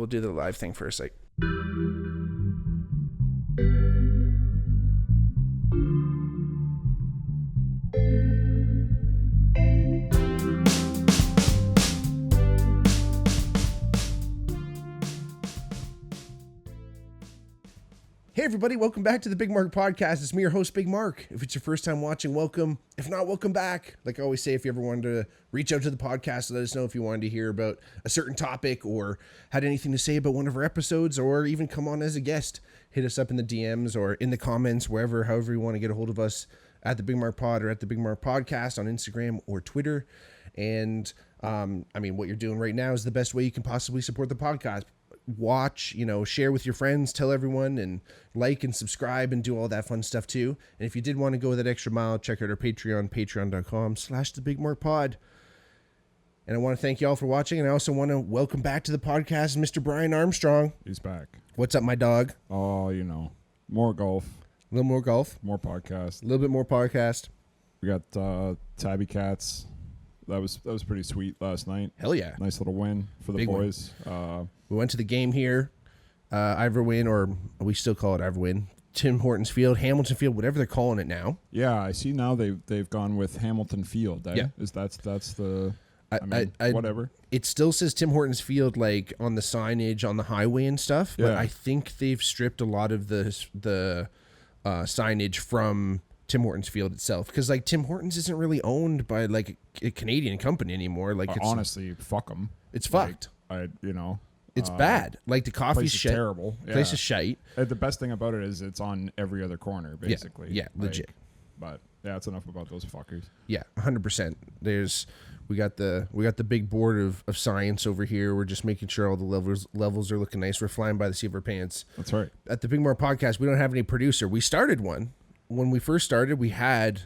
we'll do the live thing first. Like. Hey everybody, welcome back to the Bigmark podcast. It's me, your host, Bigmark. If it's your first time watching, welcome. If not, welcome back. Like I always say, if you ever wanted to reach out to the podcast, let us know if you wanted to hear about a certain topic or had anything to say about one of our episodes, or even come on as a guest. Hit us up in the DMs or in the comments, wherever, however you want to get a hold of us, at the Bigmark Pod or at the Bigmark Podcast on Instagram or Twitter. And what you're doing right now is the best way you can possibly support the podcast. Watch, share with your friends, tell everyone, and like and subscribe and do all that fun stuff too. And if you did want to go that extra mile, check out our Patreon, patreon.com/thebigmarkpod. And I want to thank you all for watching. And I also want to welcome back to the podcast, Mr. Brian Armstrong. He's back. What's up, my dog? Oh, more golf. A little more golf. More podcast. A little bit more podcast. We got Tabby Cats. That was pretty sweet last night. Hell yeah. Nice little win for the Big boys. We went to the game here, Iverwin, or we still call it Iverwin, Tim Hortons Field, Hamilton Field, whatever they're calling it now. Yeah, I see now they've gone with Hamilton Field. Eh? Yeah. That's the whatever. It still says Tim Hortons Field like on the signage on the highway and stuff, but I think they've stripped a lot of the signage from Tim Hortons Field itself, because like Tim Hortons isn't really owned by like a Canadian company anymore. Like honestly, fuck them. It's fucked. It's bad. Like the coffee's shit. Terrible. Place is shite. The best thing about it is it's on every other corner, basically. Yeah, legit. But yeah, it's enough about those fuckers. Yeah, 100%. We got the big board of science over here. We're just making sure all the levels are looking nice. We're flying by the seat of our pants. That's right. At the Bigmark podcast, we don't have any producer. We started one. When we first started, we had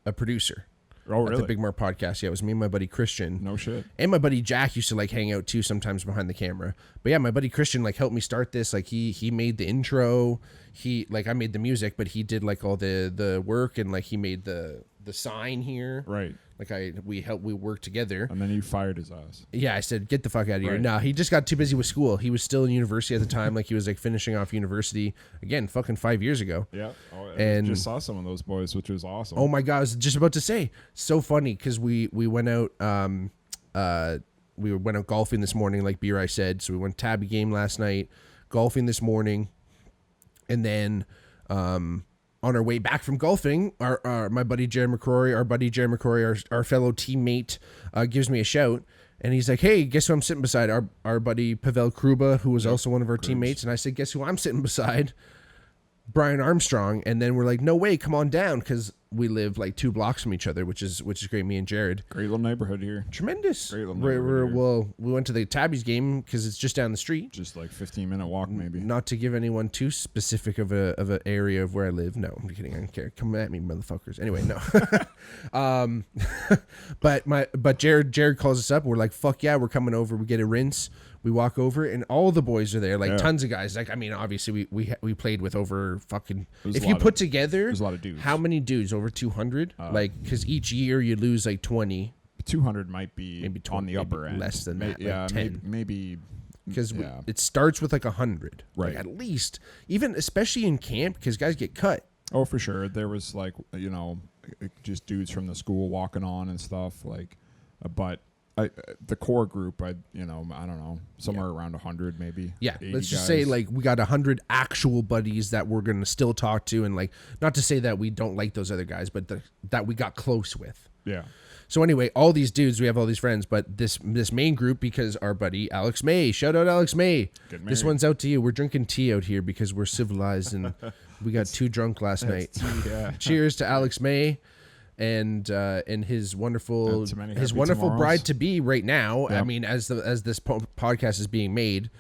a producer. Oh, really? At the Bigmark podcast. Yeah, it was me and my buddy Christian. No shit. And my buddy Jack used to like hang out too sometimes behind the camera. But yeah, my buddy Christian like helped me start this. Like he made the intro. I made the music, but he did like all the work, and like he made the sign here. Right. Like we worked together. And then you fired his ass. Yeah, I said, get the fuck out of here. Right. No, he just got too busy with school. He was still in university at the time. Like he was like finishing off university again, fucking 5 years ago. Yeah. Oh, and I just saw some of those boys, which was awesome. Oh my God, I was just about to say, so funny because we went out went out golfing this morning, like B-Rai said. So we went Tabby game last night, golfing this morning, and then on our way back from golfing, my buddy Jared McCrory, our fellow teammate, gives me a shout, and he's like, "Hey, guess who I'm sitting beside?" Our buddy Pavel Kruba, who was also one of our teammates, and I said, "Guess who I'm sitting beside?" Brian Armstrong. And then we're like, "No way, come on down," because we live like 2 blocks from each other, which is great. Me and Jared, great little neighborhood here. Tremendous. Great little neighborhood here. Well, we went to the Tabby's game because it's just down the street. Just like 15-minute walk, maybe. Not to give anyone too specific of an area of where I live. No, I'm kidding. I don't care. Come at me, motherfuckers. Anyway, no. But Jared calls us up. We're like, fuck yeah, we're coming over. We get a rinse. We walk over, and all the boys are there, like tons of guys. Like, obviously, we played with over fucking. If you put together, there's a lot of dudes. How many dudes? Over 200. Because each year you lose like 20. 200 might be maybe 20, on the upper end. Less than that. Yeah, like 10. maybe. Because it starts with like 100, right? Like at least, even especially in camp, because guys get cut. Oh, for sure. There was like just dudes from the school walking on and stuff like, but. The core group, I don't know, somewhere around 100 maybe. Yeah, let's just say like we got 100 actual buddies that we're gonna still talk to, and like not to say that we don't like those other guys, but that we got close with. Yeah. So anyway, all these dudes, we have all these friends, but this main group, because our buddy Alex May, shout out Alex May. This one's out to you. We're drinking tea out here because we're civilized, and we got too drunk last night. Yeah. Cheers to Alex May. And his wonderful bride to be right now. Yep. I mean, as this podcast is being made,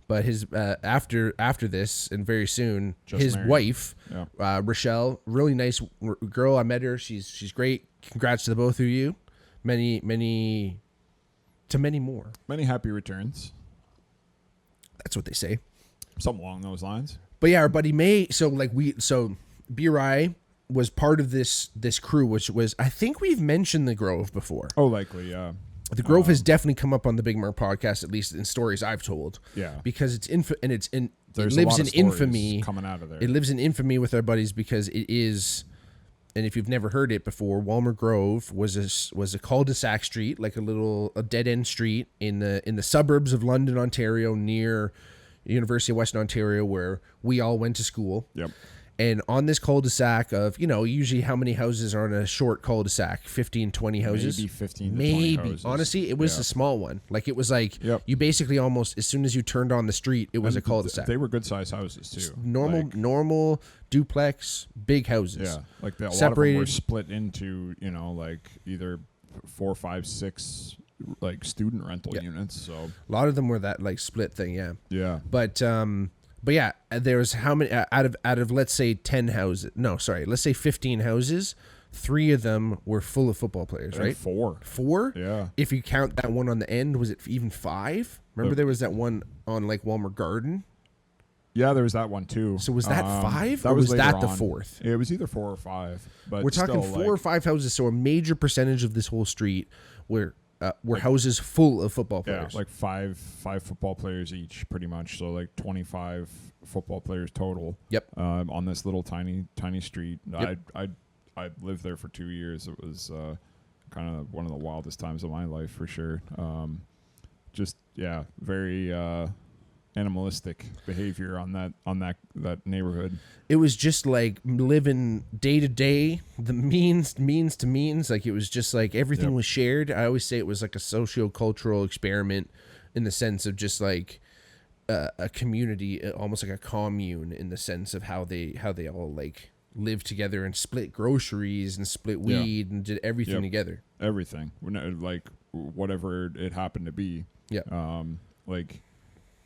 but his after this and very soon, his married. Wife, Rochelle, really nice girl. I met her. She's great. Congrats to the both of you. Many more. Many happy returns. That's what they say. Something along those lines. But yeah, our buddy May. So B-Rai was part of this crew, which was, I think we've mentioned the Grove before. Oh, likely, yeah. The Grove has definitely come up on the Bigmark podcast, at least in stories I've told. Yeah. Because it's it There's lives a lot in of stories infamy. coming out of there. It lives in infamy with our buddies because it is, and if you've never heard it before, Walmer Grove was a cul-de-sac street, like a dead end street in the suburbs of London, Ontario, near University of Western Ontario, where we all went to school. Yep. And on this cul-de-sac of, usually how many houses are on a short cul-de-sac? 15, 20 houses? Maybe 15 to 20 houses. Honestly, it was a small one. Like, it was like, Yep. you basically almost, as soon as you turned on the street, it was a cul-de-sac. They were good-sized houses, too. Normal duplex, big houses. Yeah. Like, a lot of them Separated. were split into, like, either 4, 5, 6, like, student rental units, so. A lot of them were that, like, split thing, yeah. Yeah. But yeah, there was how many out of let's say 10 houses? No, sorry, let's say 15 houses. 3 of them were full of football players, right? 4. 4? Yeah. If you count that one on the end, was it even 5? Remember there was that one on like Walmer Garden? Yeah, there was that one too. So was that 5? That or was later that the on. 4th? It was either 4 or 5. But We're talking still, 4 or 5 houses, so a major percentage of this whole street were houses full of football players. Yeah, like five football players each, pretty much. So like 25 football players total. Yep. On this little tiny street. Yep. I lived there for 2 years. It was kind of one of the wildest times of my life for sure. Just very animalistic behavior on that neighborhood. It was just like living day to day, the means to means. Like, it was just like everything was shared. I always say it was like a socio-cultural experiment in the sense of just like a community, almost like a commune, in the sense of how they all like lived together and split groceries and split weed and did everything together. Everything, like whatever it happened to be. Yeah. Like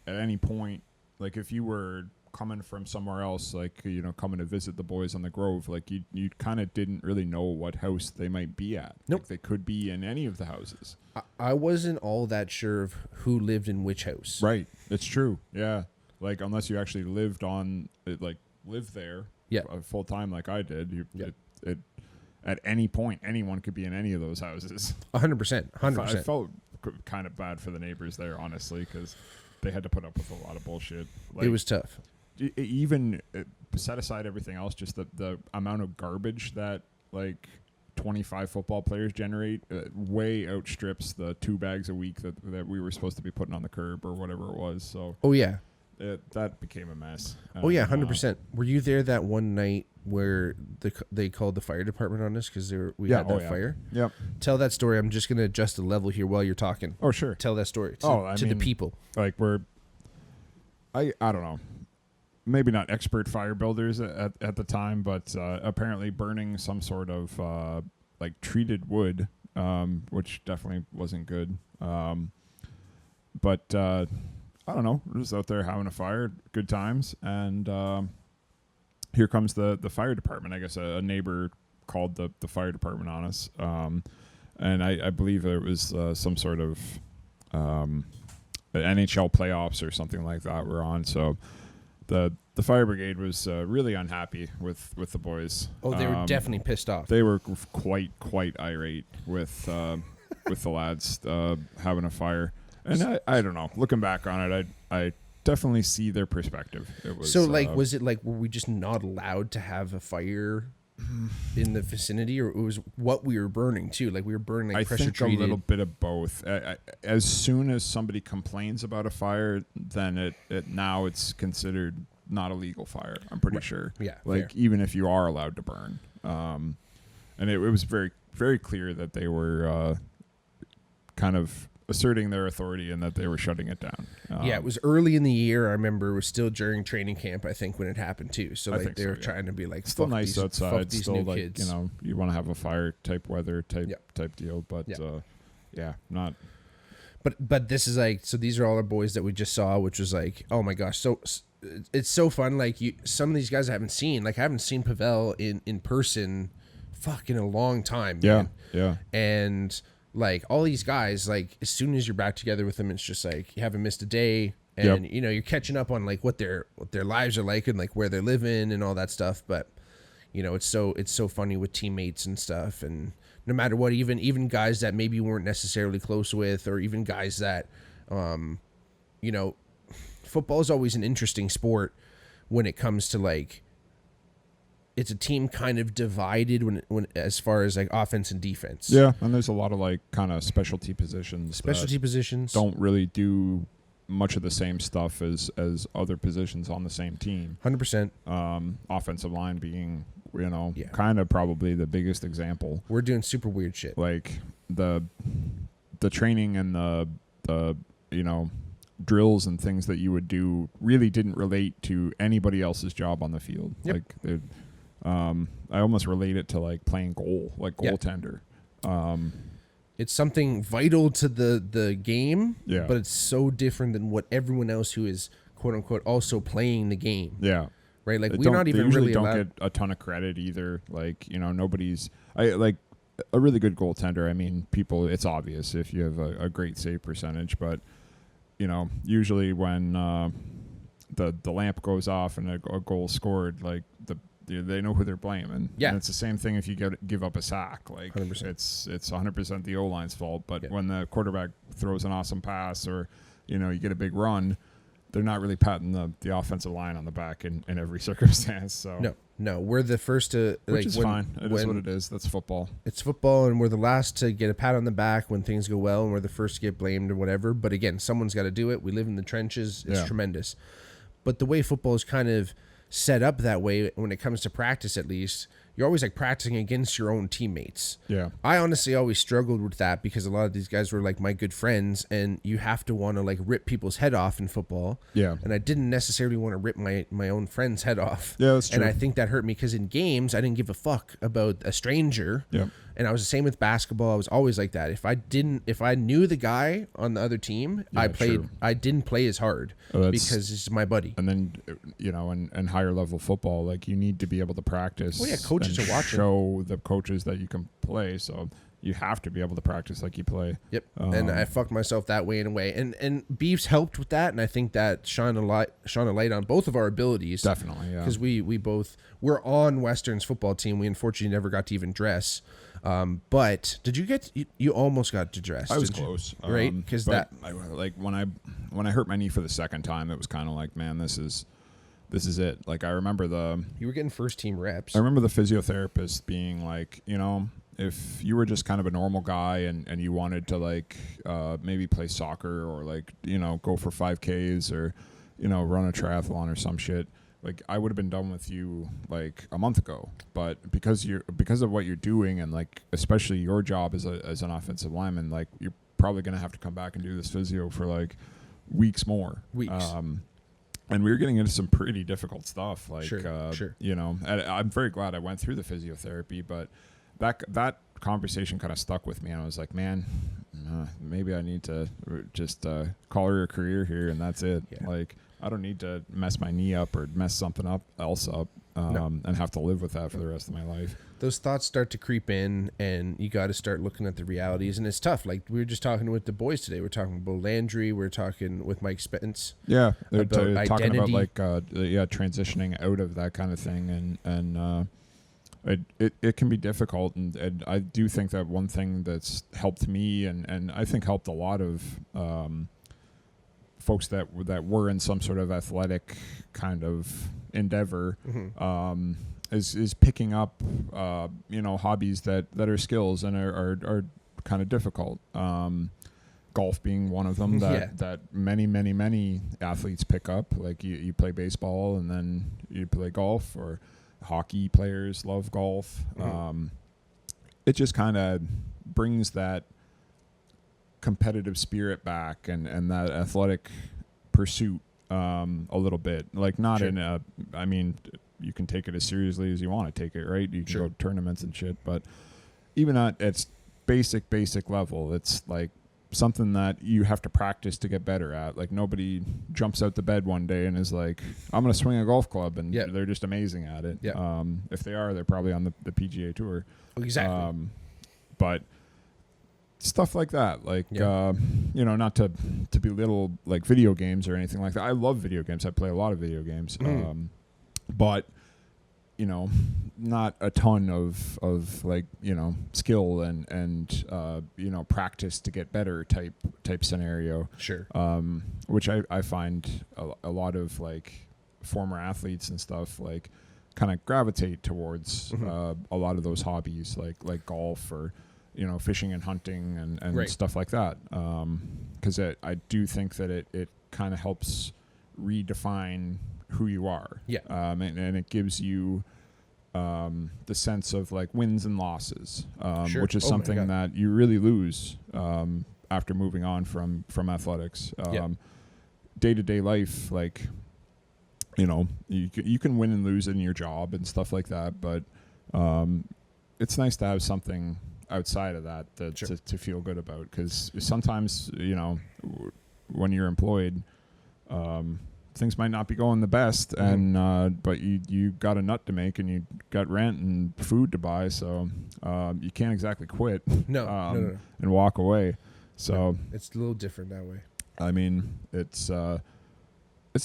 at any point, like if you were coming from somewhere else, like, coming to visit the boys on the Grove, like you kind of didn't really know what house they might be at. Nope. Like they could be in any of the houses. I wasn't all that sure of who lived in which house. Right. It's true. Yeah. Like unless you actually lived there full time like I did, it at any point, anyone could be in any of those houses. 100%. 100%. I felt kind of bad for the neighbors there, honestly, because they had to put up with a lot of bullshit. Like, it was tough. Even set aside everything else, just the amount of garbage that like 25 football players generate way outstrips the 2 bags a week that we were supposed to be putting on the curb or whatever it was. So that became a mess. 100%. Were you there that one night where they called the fire department on us because we had that fire? Yep. Tell that story. I'm just gonna adjust the level here while you're talking. Oh, sure. Tell that story to the people. Like I don't know. Maybe not expert fire builders at the time, but apparently burning some sort of like treated wood, which definitely wasn't good. But I don't know. We're just out there having a fire, good times, and here comes the fire department. I guess a neighbor called the fire department on us, and I believe there was some sort of NHL playoffs or something like that were on. So the fire brigade was really unhappy with the boys. Oh, they were definitely pissed off. They were quite irate with the lads having a fire. And I don't know. Looking back on it, I definitely see their perspective. It was so like, was it like, were we just not allowed to have a fire in the vicinity, or it was what we were burning too? Like we were burning like pressure treated. I think a little bit of both. As soon as somebody complains about a fire, then now it's considered not a legal fire. I'm pretty sure. Yeah. Like fair. even if you are allowed to burn, and it was very very clear that they were kind of asserting their authority and that they were shutting it down. Yeah, it was early in the year. I remember it was still during training camp, I think, when it happened too. So like they were trying to be like, still nice these, outside, these still new like kids. you want to have a fire type weather type deal, but not. But this is like, so these are all our boys that we just saw, which was like, oh my gosh, so it's so fun. Like some of these guys I haven't seen. Like I haven't seen Pavel in person, in a long time. Man. Yeah. And like all these guys, like as soon as you're back together with them, it's just like you haven't missed a day, and you're catching up on like what their lives are like and like where they're living and all that stuff. But it's so funny with teammates and stuff, and no matter what, even guys that maybe you weren't necessarily close with, or even guys that, you know, football is always an interesting sport when it comes to like, it's a team kind of divided when as far as like offense and defense. Yeah, and there's a lot of like kind of specialty positions. Don't really do much of the same stuff as other positions on the same team. 100%. Offensive line being, you know, kind of probably the biggest example. We're doing super weird shit. Like the training and the you know, drills and things that you would do really didn't relate to anybody else's job on the field. Yep. Like I almost relate it to like playing goaltender. It's something vital to the game, yeah, but it's so different than what everyone else who is quote unquote also playing the game. Yeah. Right? Like we're not even really don't get a ton of credit either. Like, you know, like a really good goaltender. I mean, it's obvious if you have a great save percentage, but you know, usually when the lamp goes off and a goal scored, like they know who they're blaming. Yeah. And it's the same thing if you give up a sack. Like 100%. It's 100% the O-line's fault. But when the quarterback throws an awesome pass or, you know, you get a big run, they're not really patting the offensive line on the back in every circumstance. So No, we're the first to, which is fine. It is what it is. That's football. It's football, and we're the last to get a pat on the back when things go well, and we're the first to get blamed or whatever. But again, someone's got to do it. We live in the trenches. It's tremendous. But the way football is kind of set up that way, when it comes to practice at least, you're always like practicing against your own teammates. Yeah. I honestly always struggled with that because a lot of these guys were like my good friends, and you have to want to like rip people's head off in football. Yeah. And I didn't necessarily want to rip my own friend's head off. Yeah, that's true. And I think that hurt me because in games, I didn't give a fuck about a stranger. Yeah. And I was the same with basketball. I was always like that. If I knew the guy on the other team, I didn't play as hard because it's my buddy. And then, you know, and higher level football, like you need to be able to practice. Well, yeah, coaches are watching. Show the coaches that you can play. So you have to be able to practice like you play. Yep. And I fucked myself that way in a way. And Beefs helped with that, and I think that shone a light on both of our abilities. Definitely, yeah. Because we're on Western's football team. We unfortunately never got to even dress. But did you you almost got to dress? I was close, right? Because when I hurt my knee for the second time, it was kind of like, man, this is it. Like I remember you were getting first team reps. I remember the physiotherapist being like, you know, if you were just kind of a normal guy and you wanted to like maybe play soccer or like, you know, go for 5Ks or, you know, run a triathlon or some shit, like I would have been done with you like a month ago, but because of what you're doing and like especially your job as an offensive lineman, like you're probably gonna have to come back and do this physio for like weeks more. And we were getting into some pretty difficult stuff, like sure. You know, and I'm very glad I went through the physiotherapy, but that conversation kind of stuck with me, and I was like, man, maybe I need to just call her a career here, and that's it. Yeah. Like. I don't need to mess my knee up or mess something else up and have to live with that for the rest of my life. Those thoughts start to creep in, and you got to start looking at the realities, and it's tough. Like we were just talking with the boys today. We're talking about Landry. We're talking with Mike Spence. Yeah, they're talking about like transitioning out of that kind of thing, and it can be difficult, and I do think that one thing that's helped me and I think helped a lot of folks that were in some sort of athletic kind of endeavor is picking up you know, hobbies that are skills and are kind of difficult. Golf being one of them that many athletes pick up. Like you play baseball and then you play golf, or hockey players love golf. It just kind of brings that competitive spirit back and that athletic pursuit a little bit. Like not in a, I mean, you can take it as seriously as you want to take it, right? You can go to tournaments and shit, but even at its basic level, it's like something that you have to practice to get better at. Like nobody jumps out the bed one day and is like, I'm going to swing a golf club, and they're just amazing at it. If they are, they're probably on the PGA Tour. Exactly. But stuff like that, like you know, not to belittle like video games or anything like that. I love video games. I play a lot of video games, but you know, not a ton of like, you know, skill and you know, practice to get better type scenario. Sure. Which I find a lot of like former athletes and stuff like kind of gravitate towards a lot of those hobbies like golf or, you know, fishing and hunting and Right. stuff like that. Because I do think that it kind of helps redefine who you are. Yeah. And it gives you the sense of like wins and losses, Sure. which is Oh my something God. that you really lose after moving on from athletics. Day-to-day life, like, you know, you can win and lose in your job and stuff like that, but it's nice to have something outside of that Sure. to feel good about, because sometimes, you know, when you're employed, things might not be going the best, and but you got a nut to make and you got rent and food to buy, so you can't exactly quit No, no. and walk away. So It's a little different that way. I mean, it's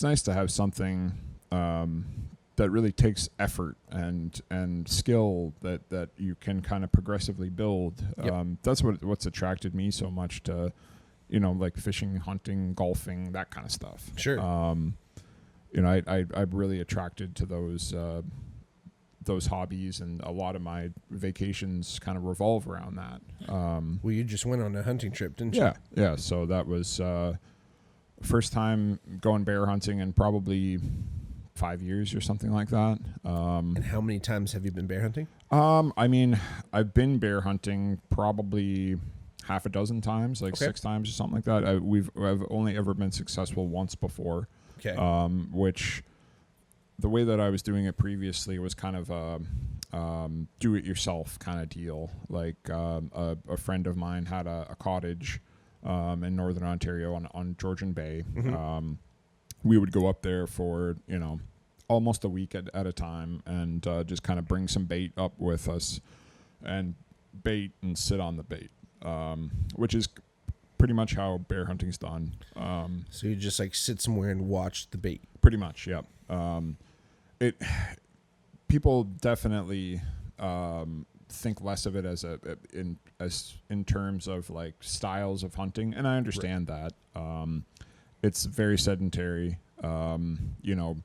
nice to have something that really takes effort and skill that you can kind of progressively build. Yep. That's what's attracted me so much to, you know, like fishing, hunting, golfing, that kind of stuff. Sure. You know, I'm really attracted to those hobbies, and a lot of my vacations kind of revolve around that. Well, you just went on a hunting trip, didn't you? Yeah. So that was first time going bear hunting in probably 5 years or something like that. And how many times have you been bear hunting? I mean, I've been bear hunting probably half a dozen times, like 6 times or something like that. I've only ever been successful once before. Okay. Which the way that I was doing it previously was kind of a do-it-yourself kind of deal. Like a friend of mine had a cottage in Northern Ontario on Georgian Bay. We would go up there for, you know, almost a week at a time, and just kind of bring some bait up with us and bait and sit on the bait, which is pretty much how bear hunting's done. So you just like sit somewhere and watch the bait. Pretty much, yep. People definitely think less of it as in terms of like styles of hunting, and I understand that. It's very sedentary. You know,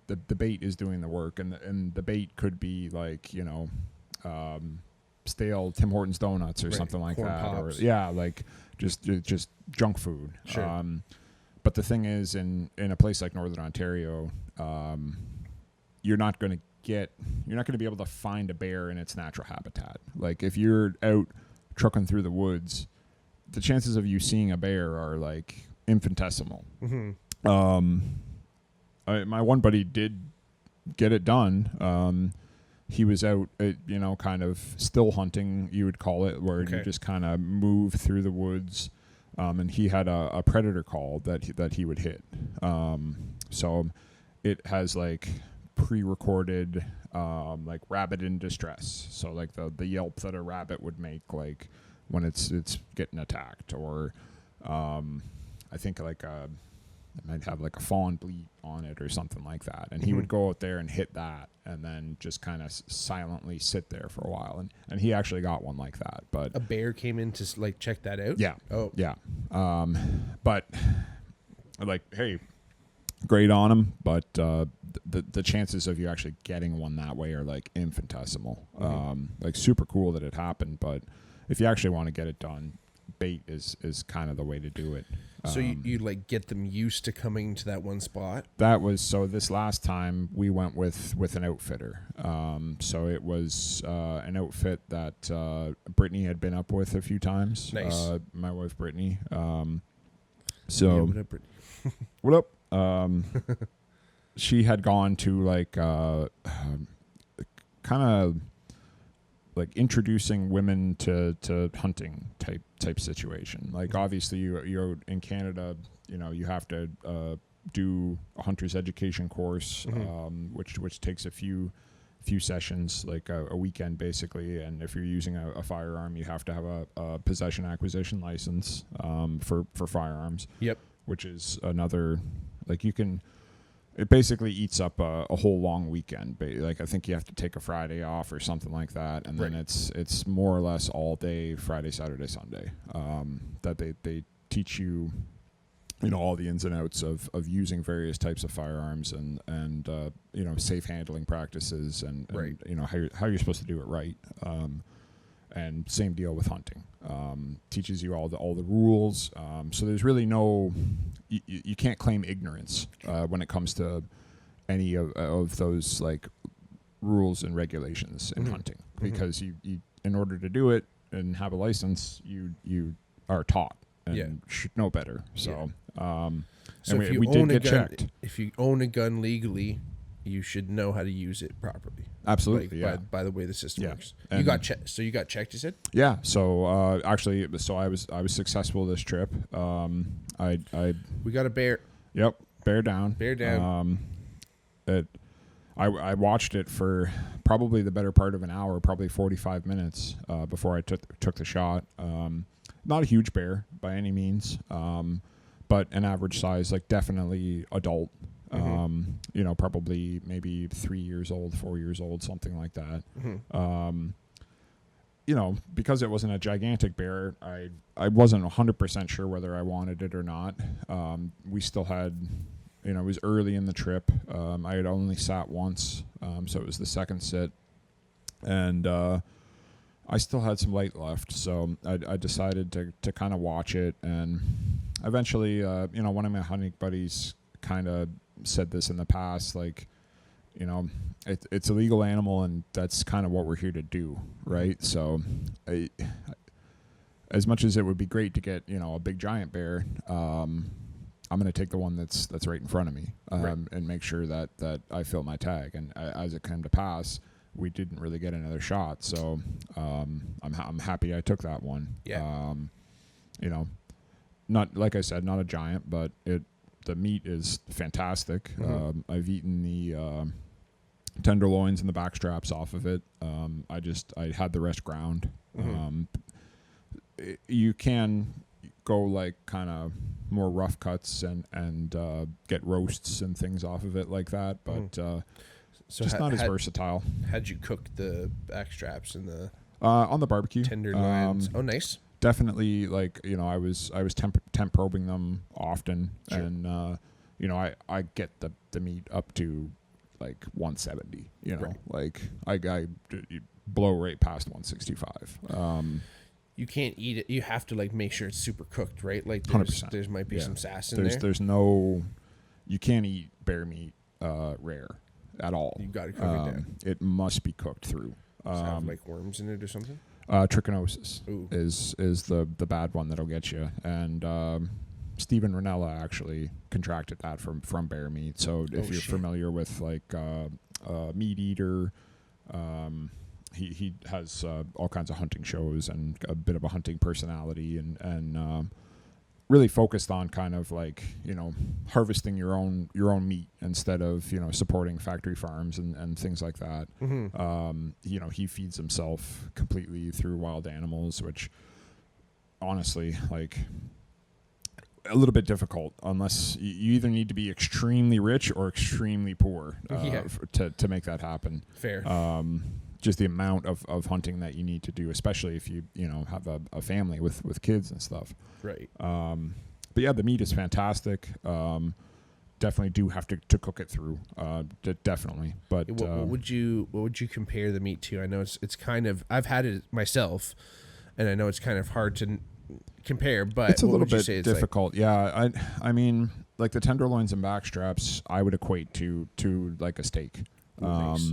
the bait is doing the work, and the bait could be like, you know, stale Tim Hortons donuts or something like Corn that, pops. or like just junk food. Sure. But the thing is, in a place like Northern Ontario, you're not going to be able to find a bear in its natural habitat. Like if you're out trucking through the woods, the chances of you seeing a bear are like infinitesimal. My one buddy did get it done. He was out, you know, kind of still hunting, you would call it, where you just kind of move through the woods. And he had a predator call that he would hit. So it has like pre-recorded like rabbit in distress. So like the yelp that a rabbit would make, like when it's getting attacked, or I think like it might have like a fawn bleat on it or something like that. And he would go out there and hit that, and then just kind of silently sit there for a while. And he actually got one like that. But A bear came in to like check that out? yeah. Oh. Yeah. But like, hey, great on him. But the chances of you actually getting one that way are like infinitesimal. Like super cool that it happened. But if you actually want to get it done, bait is kind of the way to do it. So you like get them used to coming to that one spot? That was, so this last time we went with an outfitter. So it was an outfit that Brittany had been up with a few times. Nice. My wife Brittany. Yeah, So what up, Brittany? what up? She had gone to like kind of like introducing women to hunting type situation. Like obviously you're in Canada, you know, you have to do a hunter's education course, which takes a few sessions, like a weekend basically. And if you're using a firearm, you have to have a possession acquisition license for firearms. Yep. Which is another, like you can it basically eats up a whole long weekend. Like I think you have to take a Friday off or something like that, and then it's more or less all day Friday, Saturday, Sunday. That they teach you, all the ins and outs of using various types of firearms and safe handling practices and how you're supposed to do it right. And same deal with hunting. Teaches you all the rules. So there's really no, you can't claim ignorance when it comes to any of those like rules and regulations in hunting, because you in order to do it and have a license, you are taught and should know better. So so if you own a gun, if you own a gun legally, you should know how to use it properly. Absolutely, by the way the system works. And you got checked. So you got checked, you said? Yeah. So actually, I was successful this trip. We got a bear. Yep, bear down. Bear down. I watched it for probably the better part of an hour, probably 45 minutes before I took the shot. Not a huge bear by any means, but an average size, like definitely adult. Probably maybe 3 years old, 4 years old, something like that. Because it wasn't a gigantic bear, I wasn't 100% sure whether I wanted it or not. We still had, it was early in the trip. I had only sat once, so it was the second sit. And I still had some light left, so I decided to kind of watch it. And eventually, one of my hunting buddies kind of said this in the past, like, it's a legal animal, and that's kind of what we're here to do, right? So as much as it would be great to get a big giant bear, I'm going to take the one that's right in front of me, and make sure that I fill my tag. And as it came to pass, we didn't really get another shot, so I'm happy I took that one. Not, like I said, not a giant, but the meat is fantastic. I've eaten the tenderloins and the back straps off of it. I had the rest ground. You can go like kind of more rough cuts and get roasts and things off of it like that, but so just not as versatile. How'd you cook the back straps and the on the barbecue tenderloins? Nice. Definitely, like, I was temp probing them often, and I get the meat up to like 170. Like I blow right past 165. You can't eat it. You have to like make sure it's super cooked, right? Like 100%. There might be some sass in there. There's no, you can't eat bear meat rare at all. You got to cook it down. It must be cooked through. Does it have like worms in it or something? Trichinosis is the bad one that'll get you, and Stephen Ranella actually contracted that from bear meat. So if you're familiar with like Meat Eater, he has all kinds of hunting shows and a bit of a hunting personality, and really focused on kind of like harvesting your own meat instead of supporting factory farms and things like that. He feeds himself completely through wild animals, which honestly, like, a little bit difficult unless you either need to be extremely rich or extremely poor to make that happen. Fair. Just the amount of hunting that you need to do, especially if you have a family with kids and stuff. Right. But yeah, the meat is fantastic. Definitely do have to cook it through. Definitely. But what would you compare the meat to? I know it's kind of, I've had it myself, and I know it's kind of hard to compare, but it's a little bit difficult. Like? I mean, like the tenderloins and back straps, I would equate to like a steak. Nice.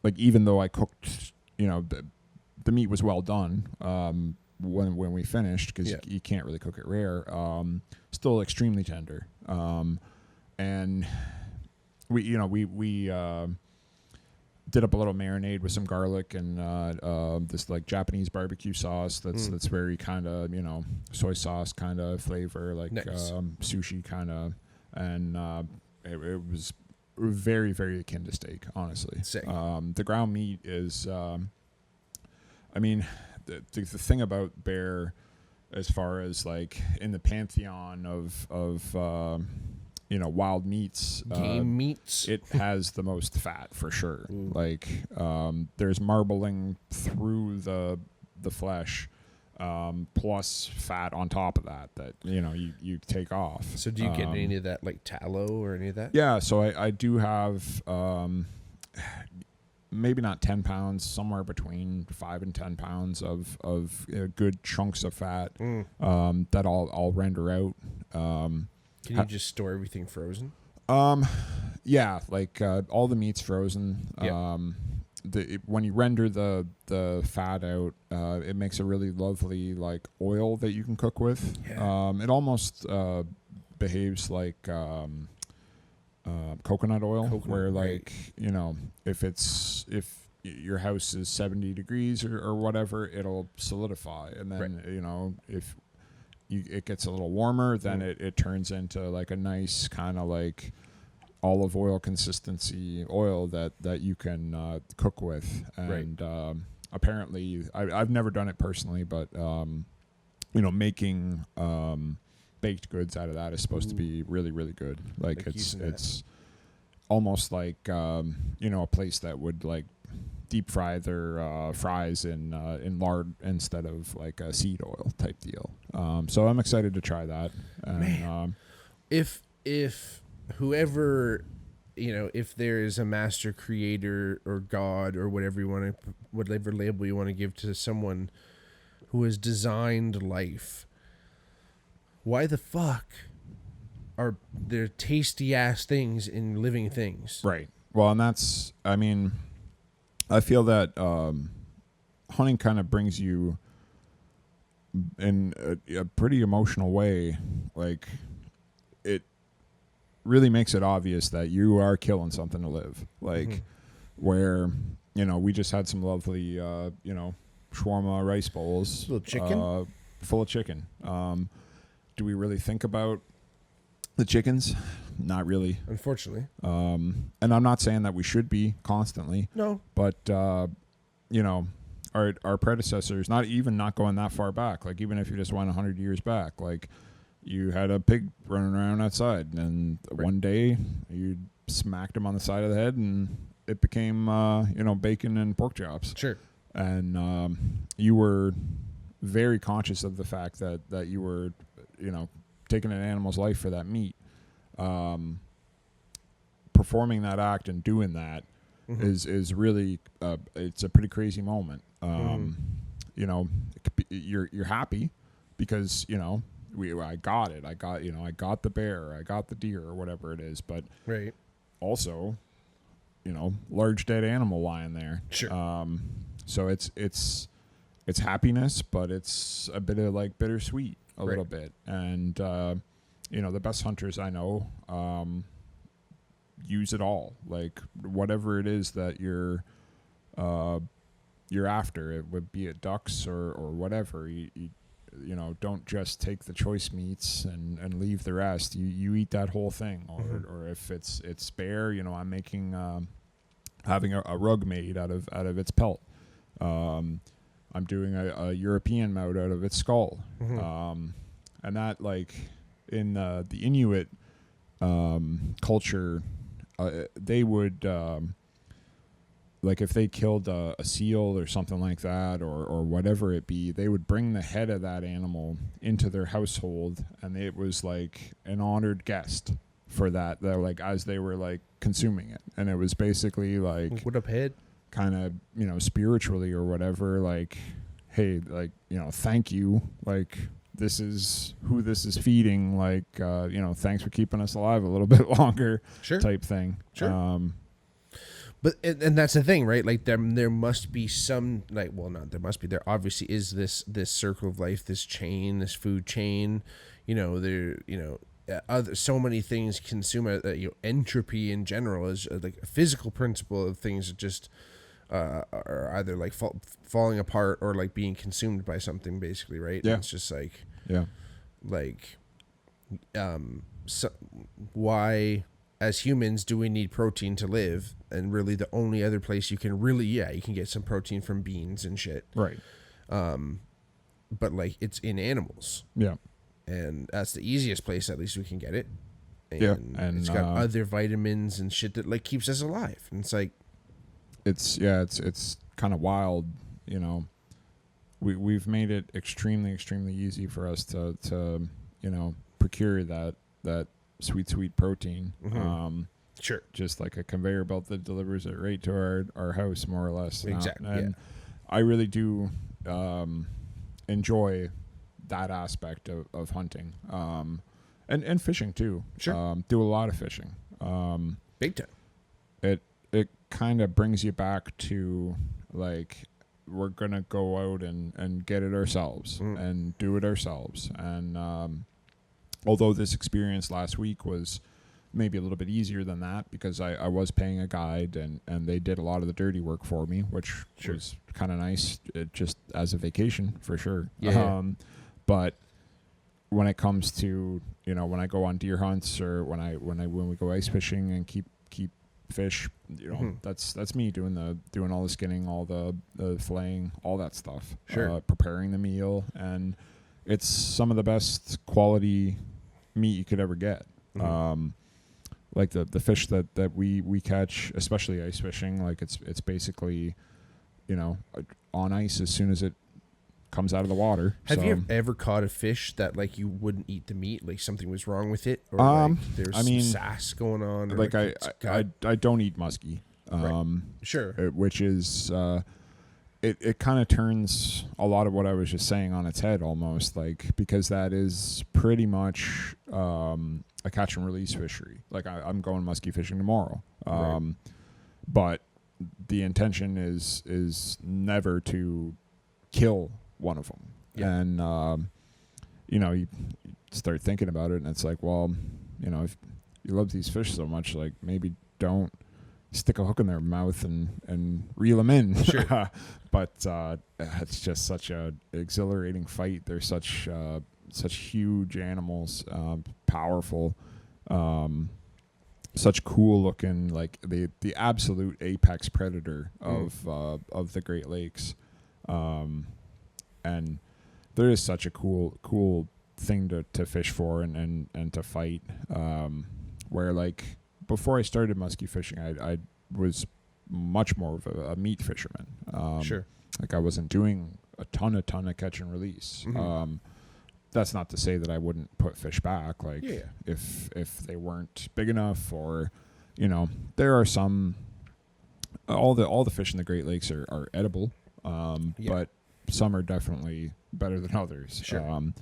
Like, even though I cooked, the meat was well done when we finished, because you can't really cook it rare. Still extremely tender, and we did up a little marinade with some garlic and this like Japanese barbecue sauce that's very kind of soy sauce kind of flavor, like nice. Sushi kind of, and it was very, very akin to steak, honestly. Sick. The ground meat is, I mean, the thing about bear, as far as like in the pantheon of wild meats, game meats. it has the most fat for sure. Like there's marbling through the flesh, plus fat on top of that you take off. So do you get any of that like tallow or any of that? Yeah, so I do have maybe not 10 pounds, somewhere between 5 and 10 pounds of good chunks of fat that I'll render out. Can you just store everything frozen? Yeah, like all the meat's frozen. Yep. When you render the fat out, it makes a really lovely like oil that you can cook with. Yeah. It almost behaves like coconut oil, where like if your house is 70 degrees or whatever, it'll solidify, and then if it gets a little warmer, then it turns into like a nice kind of like olive oil consistency oil that you can cook with. And apparently I've never done it personally, but making baked goods out of that is supposed to be really, really good. Like it's almost like a place that would like deep fry their fries in lard instead of like a seed oil type deal. So I'm excited to try that. And, man, if whoever, if there is a master creator or God or whatever label you want to give to someone who has designed life, why the fuck are there tasty ass things in living things? Right. Well, and that's, I feel that hunting kind of brings you in a pretty emotional way. Like, it really makes it obvious that you are killing something to live. Like, where, we just had some lovely, shawarma rice bowls. Little chicken? Full of chicken. Do we really think about the chickens? Not really. Unfortunately. And I'm not saying that we should be constantly. No. But, our predecessors, not going that far back, like even if you just went 100 years back, like you had a pig running around outside, and one day you smacked him on the side of the head and it became, bacon and pork chops. Sure. And you were very conscious of the fact that you were, taking an animal's life for that meat. Performing that act and doing that is really it's a pretty crazy moment. You're happy because I got it. I got the bear. I got the deer or whatever it is. But also, large dead animal lying there. Sure. So it's happiness, but it's a bit of like bittersweet a little bit. And the best hunters I know use it all. Like whatever it is that you're after, it would be it ducks or whatever. You don't just take the choice meats and leave the rest. You eat that whole thing. Or if it's bear, I'm making having a rug made out of its pelt. I'm doing a European mount out of its skull. And that, like, in the Inuit culture, they would, like, if they killed a seal or something like that, or whatever it be, they would bring the head of that animal into their household, and it was like an honored guest for that. They're like, as they were like consuming it, and it was basically like, what up, head? Kind of, spiritually or whatever. Like, hey, like, thank you. Like, this is who this is feeding. Like, thanks for keeping us alive a little bit longer. Sure. Type thing. Sure. But and that's the thing, right? Like there must be some, like, well, not there must be. There obviously is this circle of life, this chain, this food chain. So many things consume. Entropy in general is like a physical principle of things that just are either like falling apart or like being consumed by something, basically, right? Yeah. And it's just like, so why, as humans, do we need protein to live? And really the only other place you can you can get some protein from beans and shit. Right. But like it's in animals. Yeah. And that's the easiest place, at least we can get it. and, and it's got other vitamins and shit that like keeps us alive. And it's like, it's kind of wild, you know. We've made it extremely easy for us to you know, procure that sweet protein. sure, just like a conveyor belt that delivers it right to our house, more or less. Exactly. And I really do enjoy that aspect of hunting, and fishing too. Sure. Do a lot of fishing. Big time. It kind of brings you back to like, we're gonna go out and get it ourselves and do it ourselves. And although this experience last week was maybe a little bit easier than that, because I was paying a guide and they did a lot of the dirty work for me, which was kind of nice, just as a vacation for sure. But when it comes to, you know, when I go on deer hunts, or when we go ice fishing and keep fish, you know, that's me doing all the skinning, all the filleting, all that stuff. Preparing the meal, and it's some of the best quality meat you could ever get. Like the fish that we catch, especially ice fishing, like it's basically, you know, on ice as soon as it comes out of the water. Have you ever caught a fish that like you wouldn't eat the meat, like something was wrong with it, or like there's some sass going on? Or like I don't eat muskie, which is it kind of turns a lot of what I was just saying on its head almost, like, because that is pretty much a catch and release fishery. Like I'm going muskie fishing tomorrow, but the intention is never to kill one of them. And you know, you start thinking about it, and it's like, well, you know, if you love these fish so much, like, maybe don't stick a hook in their mouth and reel them in. But it's just such a exhilarating fight. They're such huge animals, powerful, such cool looking, like the absolute apex predator of the Great Lakes. And there is such a cool thing to fish for and to fight. Where, like, before I started muskie fishing, I was much more of a meat fisherman. Like, I wasn't doing a ton of catch and release. That's not to say that I wouldn't put fish back, like if they weren't big enough, or, you know, there are some, all the fish in the Great Lakes are edible, but some are definitely better than others. You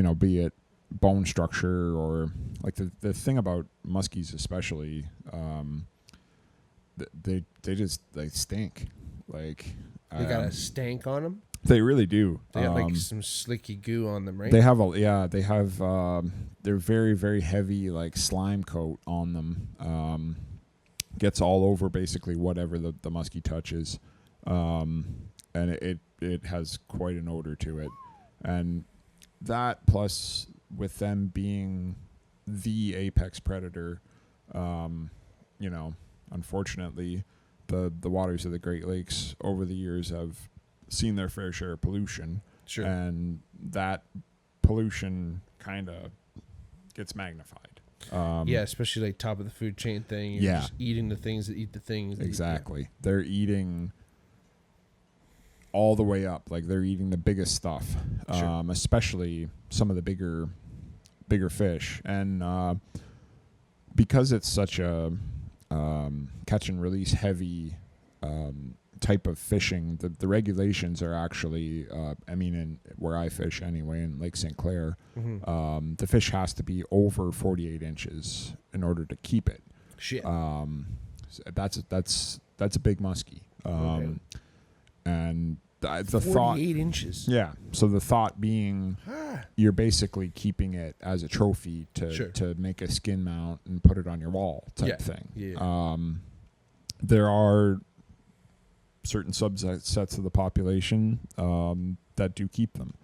know, be it bone structure, or like the thing about muskies especially, they stink. Like, they got a stank on them. They really do. They got like some slicky goo on them, right? They have they're very, very heavy, like, slime coat on them. Gets all over basically whatever the muskie touches. And it has quite an odor to it. And that, plus with them being the apex predator, you know, unfortunately, the waters of the Great Lakes over the years have seen their fair share of pollution. And that pollution kind of gets magnified. Especially like top of the food chain thing. You're just eating the things that eat the things. Exactly. They're eating all the way up. Like, they're eating the biggest stuff, especially some of the bigger fish. And because it's such a catch and release heavy type of fishing, the regulations are actually, I mean, in where I fish anyway, in Lake St. Clair, the fish has to be over 48 inches in order to keep it. That's a big muskie. And the 48 thought, 48 inches. Yeah. So the thought being, you're basically keeping it as a trophy to make a skin mount and put it on your wall type thing. There are certain subsets of the population that do keep them.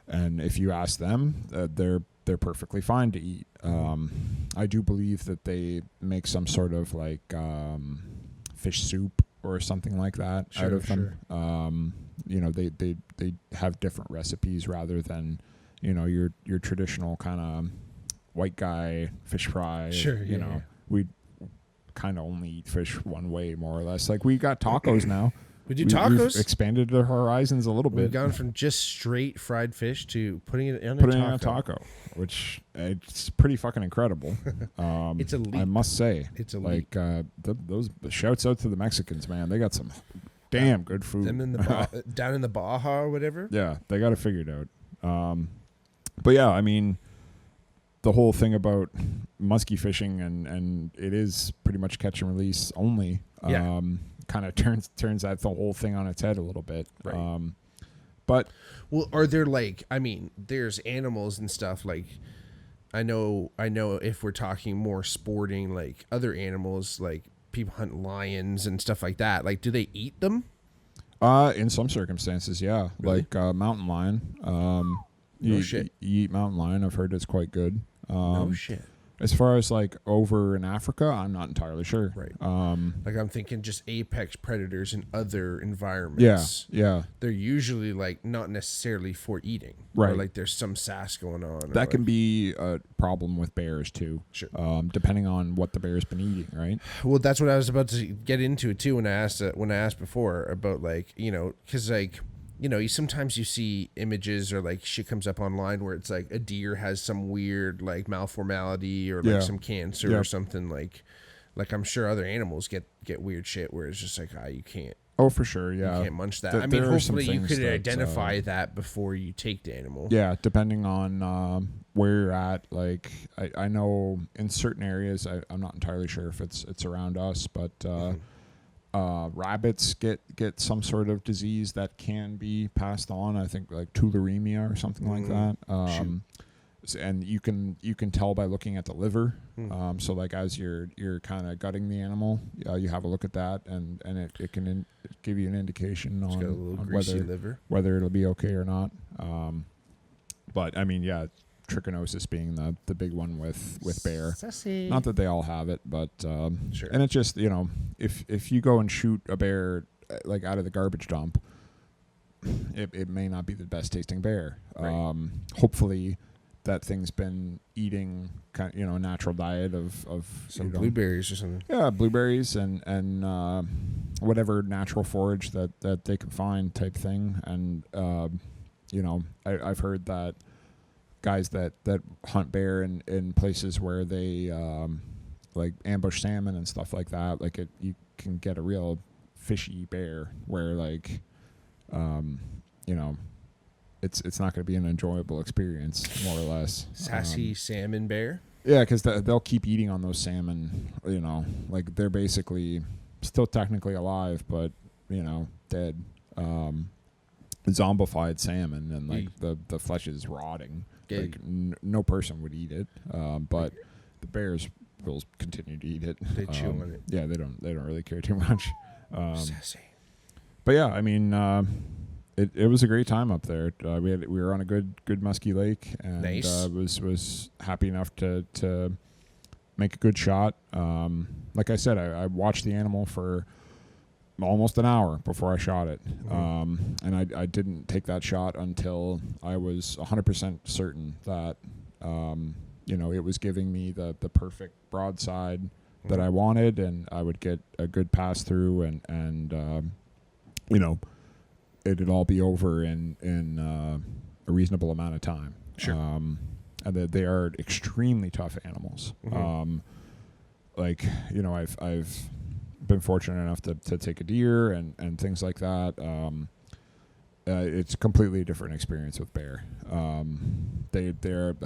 And if you ask them, they're perfectly fine to eat. I do believe that they make some sort of like fish soup or something like that out of them. You know, they have different recipes rather than, you know, your traditional kind of white guy fish fry. Sure, you yeah, know, yeah. we kind of only eat fish one way, more or less. Like we got tacos now. We do We've tacos. expanded our horizons a little We've bit. gone from just straight fried fish to putting it in Putting a in a taco. taco, which it's pretty fucking incredible. It's a leap. I must say. It's a like those shouts out to the Mexicans, man. They got some damn good food. Them in the down in the Baja or whatever. Yeah, they got it figured out. But yeah, I mean, the whole thing about muskie fishing and it is pretty much catch and release only. Yeah. Kind of turns that the whole thing on its head a little bit. Right. But Well, are there there's animals and stuff like I know if we're talking more sporting, like other animals, like people hunt lions and stuff like that. Like, do they eat them? in some circumstances, yeah. Really? Like mountain lion. No shit. You eat mountain lion. I've heard it's quite good. No shit. As far as like over in Africa, I'm not entirely sure. Right. Like I'm thinking just apex predators in other environments. Yeah. They're usually like not necessarily for eating. Right. Or like there's some sass going on. That can be a problem with bears too. Sure. Depending on what the bear's been eating, right? Well, that's what I was about to get into it too when I asked before about like, because like, sometimes you see images or like shit comes up online where it's like a deer has some weird like malformality or like some cancer or something like I'm sure other animals get weird shit where it's just like, you can't. Oh, for sure, yeah. You can't munch that. I mean, there are some hopefully you things could that, identify that before you take the animal. Yeah, depending on where you're at. Like, I know in certain areas, I'm not entirely sure if it's around us, but rabbits get some sort of disease that can be passed on. I think like tularemia or something like that. And you can tell by looking at the liver. So like as you're kind of gutting the animal, you have a look at that, and it can give you an indication It's got a little greasy liver. whether it'll be okay or not. But I mean, yeah, trichinosis being the big one with bear. Sassy. Not that they all have it, but Sure. and it's just, if you go and shoot a bear like out of the garbage dump, it may not be the best tasting bear. Right. Hopefully that thing's been eating kind of, a natural diet of Some blueberries or something. Yeah, blueberries and whatever natural forage that they can find type thing. And I've heard that guys that hunt bear in places where they like ambush salmon and stuff like that, like you can get a real fishy bear where like it's not going to be an enjoyable experience, more or less. Sassy salmon bear. Yeah, because they'll keep eating on those salmon. Like they're basically still technically alive, but dead. Zombified salmon, and like the flesh is rotting. Yeah. Like no person would eat it, but the bears will continue to eat it. They chew on it. Yeah, they don't really care too much. Sassy. But yeah, I mean, it was a great time up there. We were on a good musky lake, and Nice. was happy enough to make a good shot. Like I said, I watched the animal for almost an hour before I shot it, and I didn't take that shot until I was 100% certain that it was giving me the perfect broadside that I wanted, and I would get a good pass through, and it'd all be over in a reasonable amount of time. Sure. And they are extremely tough animals. I've been fortunate enough to take a deer and things like that. It's a completely different experience with bear. They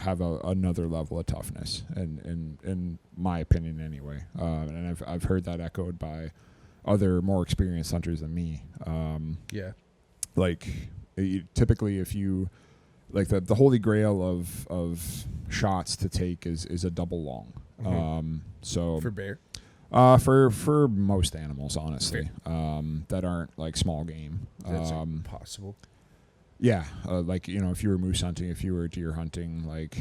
have another level of toughness, in my opinion, anyway. And I've heard that echoed by other more experienced hunters than me. Yeah. Like typically, if you like the holy grail of shots to take is a double long. So For bear. For most animals, honestly, that aren't like small game. That's possible. Yeah, like if you were moose hunting, if you were deer hunting, like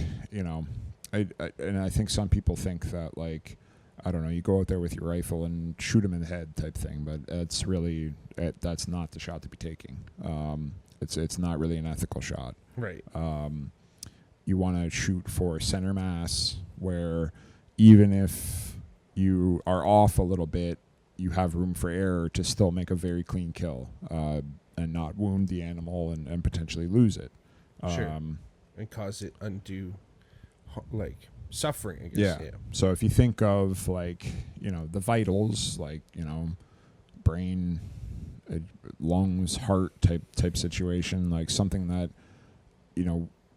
I think some people think that like I don't know, you go out there with your rifle and shoot them in the head type thing, but it's really that's not the shot to be taking. It's not really an ethical shot. Right. you want to shoot for center mass, where even if you are off a little bit, you have room for error to still make a very clean kill, and not wound the animal and potentially lose it. Sure. And cause it undue, like, suffering, I guess. Yeah. So if you think of, like, the vitals, like, brain, lungs, heart type situation, like something that,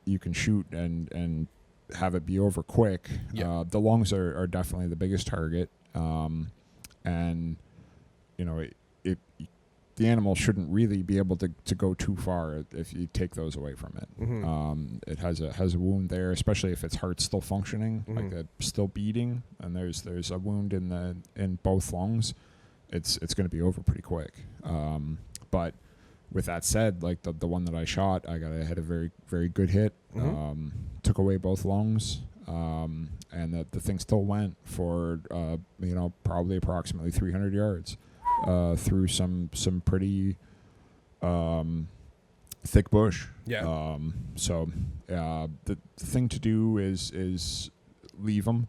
you can shoot and have it be over quick. Yeah. The lungs are definitely the biggest target. And, the animal shouldn't really be able to go too far if you take those away from it. Mm-hmm. It has a wound there, especially if its heart's still functioning, Mm-hmm. like it's still beating, and there's a wound in both lungs. It's going to be over pretty quick. But with that said, like the one that I shot, I had a very, very good hit. Mm-hmm. Took away both lungs, and the thing still went for probably approximately 300 yards. Through some pretty thick bush. Yeah. So the thing to do is leave them.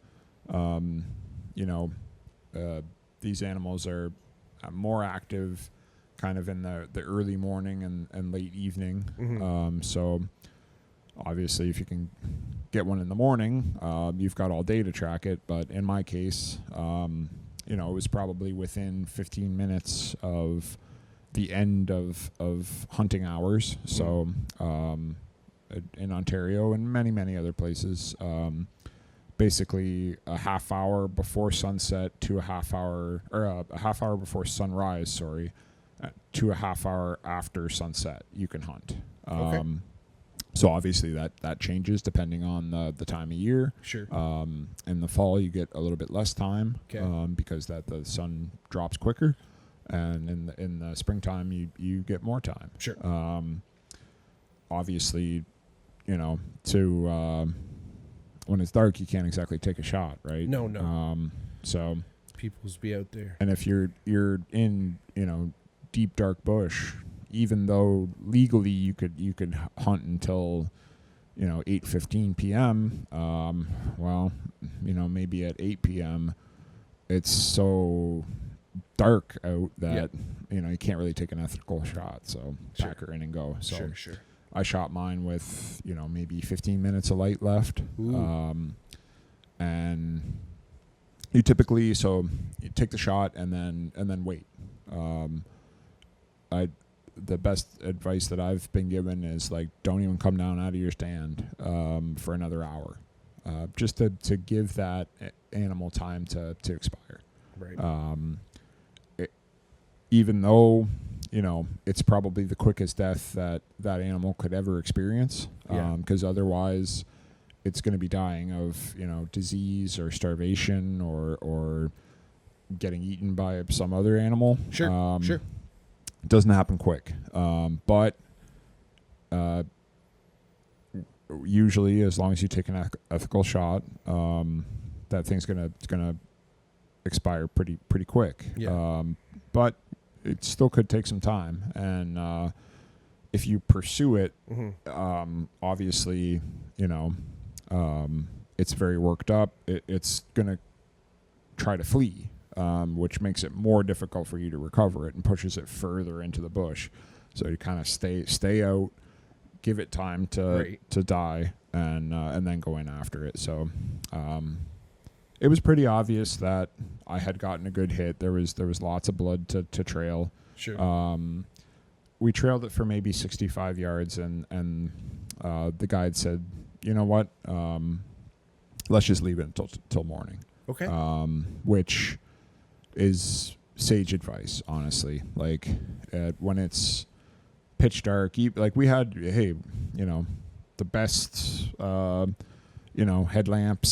These animals are more active kind of in the early morning and late evening. Mm-hmm. So obviously if you can get one in the morning, you've got all day to track it. But in my case, it was probably within 15 minutes of the end of hunting hours. So in Ontario and many other places, basically a half hour before sunset to a half hour before sunrise, to a half hour after sunset, you can hunt. Okay. So obviously that changes depending on the time of year. Sure. In the fall, you get a little bit less time, Okay. because the sun drops quicker, and in the springtime you get more time. Sure. Obviously, when it's dark, you can't exactly take a shot, right? No. So People's be out there. and if you're in deep dark bush, even though legally you could hunt until 8:15 p.m. Maybe at 8 p.m. it's so dark out that you can't really take an ethical shot. So Sure. pack her in and go. So Sure. I shot mine with maybe 15 minutes of light left. Ooh. And you typically you take the shot and then wait. The best advice that I've been given is, like, don't even come down out of your stand for another hour, just to give that animal time to expire. Right. Even though it's probably the quickest death that animal could ever experience, because otherwise it's going to be dying of disease or starvation or getting eaten by some other animal. Sure. Sure. It doesn't happen quick, but usually, as long as you take an ethical shot, that thing's gonna expire pretty quick. Yeah. But it still could take some time, and if you pursue it, Mm-hmm. obviously, it's very worked up. It's gonna try to flee. Which makes it more difficult for you to recover it and pushes it further into the bush. So you kind of stay out, give it time to die, and then go in after it. So it was pretty obvious that I had gotten a good hit. There was lots of blood to trail. Sure. We trailed it for maybe 65 yards, and the guide said, "You know what? Let's just leave it till morning." Okay. Which is sage advice, honestly. Like, when it's pitch dark, like we had, the best, headlamps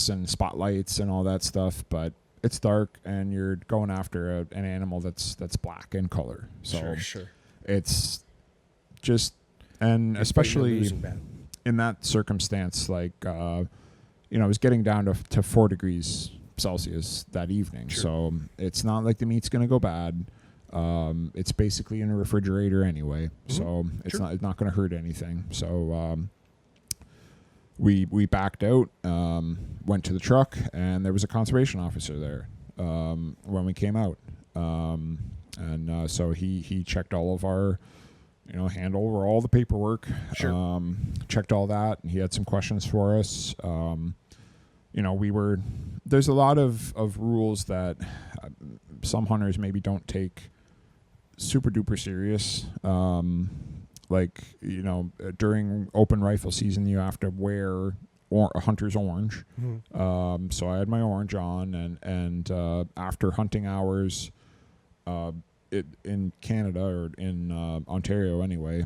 and spotlights and all that stuff, but it's dark and you're going after an animal that's black in color. So Sure. it's just, and You're especially fighting a losing battle. in that circumstance, like, it was getting down to 4 degrees Celsius that evening. Sure. So it's not like the meat's going to go bad. It's basically in a refrigerator anyway. Mm-hmm. So it's Sure. not going to hurt anything. So we backed out, went to the truck, and there was a conservation officer there when we came out. So he checked all of our, hand over all the paperwork. Sure. Checked all that, and he had some questions for us. There's a lot of rules that some hunters maybe don't take super duper serious. During open rifle season, you have to wear a hunter's orange. Mm-hmm. So I had my orange on, and after hunting hours, in Canada or in Ontario anyway,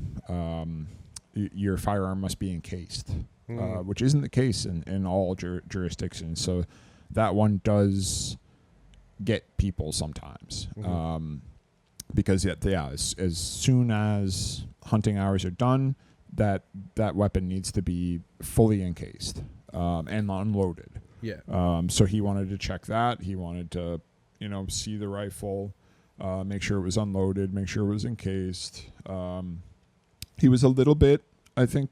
your firearm must be encased, which isn't the case in all jurisdictions. So that one does get people sometimes. Mm-hmm. Because as soon as hunting hours are done, that weapon needs to be fully encased and unloaded. Yeah. So he wanted to check that. He wanted to, see the rifle, make sure it was unloaded, make sure it was encased. He was a little bit, I think,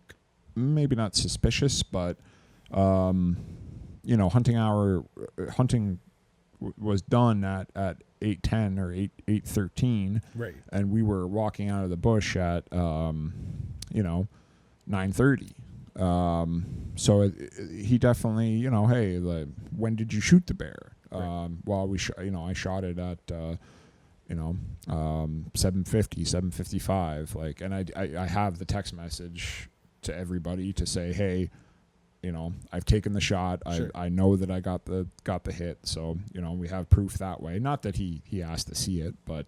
maybe not suspicious, but hunting was done at 8:10 or 8:13, Right. and we were walking out of the bush at 9:30. So he definitely, hey, like, when did you shoot the bear? Right. Well, I shot it at 7:50, 7:55, like, and I have the text message to everybody to say, hey, I've taken the shot. Sure. I know that I got the hit. So, we have proof that way. Not that he asked to see it, but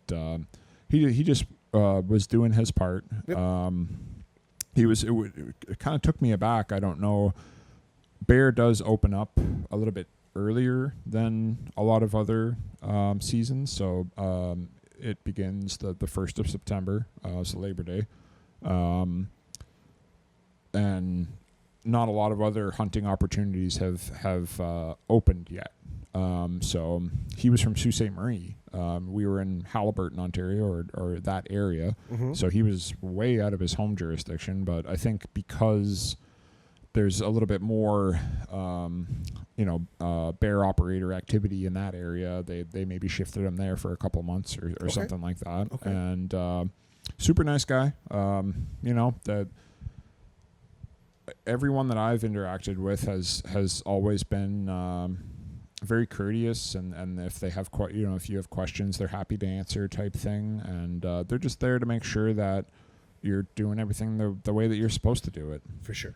he just was doing his part. Yep. It kind of took me aback. I don't know. Bear does open up a little bit earlier than a lot of other seasons. So it begins the 1st of September, so Labor Day. And not a lot of other hunting opportunities have opened yet. So he was from Sault Ste. Marie. We were in Haliburton, Ontario, or that area. Mm-hmm. So he was way out of his home jurisdiction. But I think because there's a little bit more, bear operator activity in that area, they maybe shifted him there for a couple months or Okay. something like that. Okay. And super nice guy. That everyone that I've interacted with has always been very courteous, and if they have if you have questions, they're happy to answer type thing, and they're just there to make sure that you're doing everything the way that you're supposed to do it. For sure.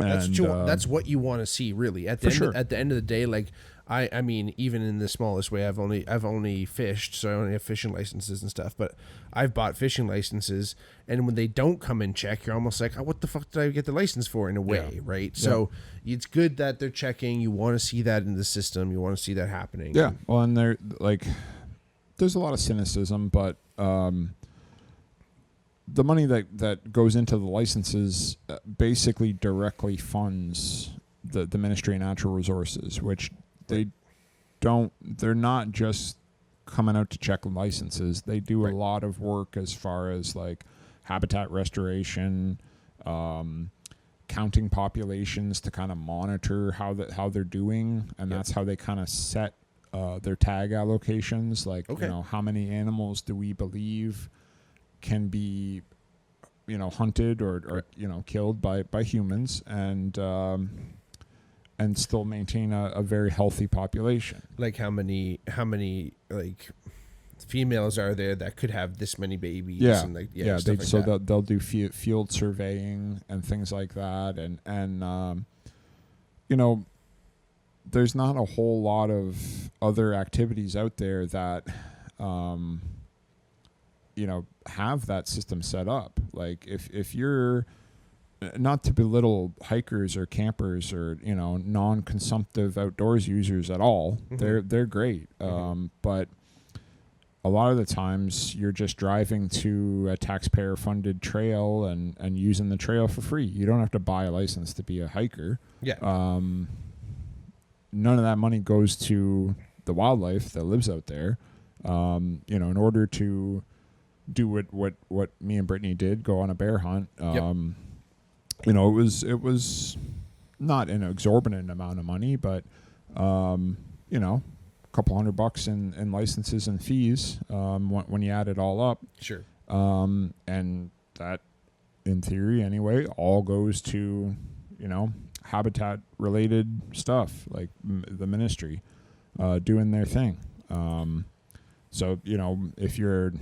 And That's what you want to see, really. At the end of the day, like I mean, even in the smallest way, I've only fished, so I only have fishing licenses and stuff. But I've bought fishing licenses, and when they don't come and check, you're almost like, oh, what the fuck did I get the license for? In a way, right? Yeah. So it's good that they're checking. You want to see that in the system. You want to see that happening. Yeah. Well, and there's a lot of cynicism, but the money that goes into the licenses basically directly funds the Ministry of Natural Resources, which they're not just coming out to check licenses. They do a lot of work as far as like habitat restoration, counting populations to kind of monitor how they're doing, and that's how they kind of set their tag allocations. Like, how many animals do we believe can be, hunted or killed by humans, and still maintain a very healthy population. Like how many like females are there that could have this many babies? Yeah, and they'll do field surveying and things like that, and there's not a whole lot of other activities out there that have that system set up. Like if you're, not to belittle hikers or campers or non-consumptive outdoors users at all, they're great. But a lot of the times you're just driving to a taxpayer-funded trail and using the trail for free. You don't have to buy a license to be a hiker. Yeah. None of that money goes to the wildlife that lives out there. In order to do what me and Brittany did, go on a bear hunt. It was not an exorbitant amount of money, but you know, a couple $100 in licenses and fees when you add it all up. Sure. And that, in theory anyway, all goes to, you know, habitat related stuff, like the ministry doing their thing. So, you know, if you're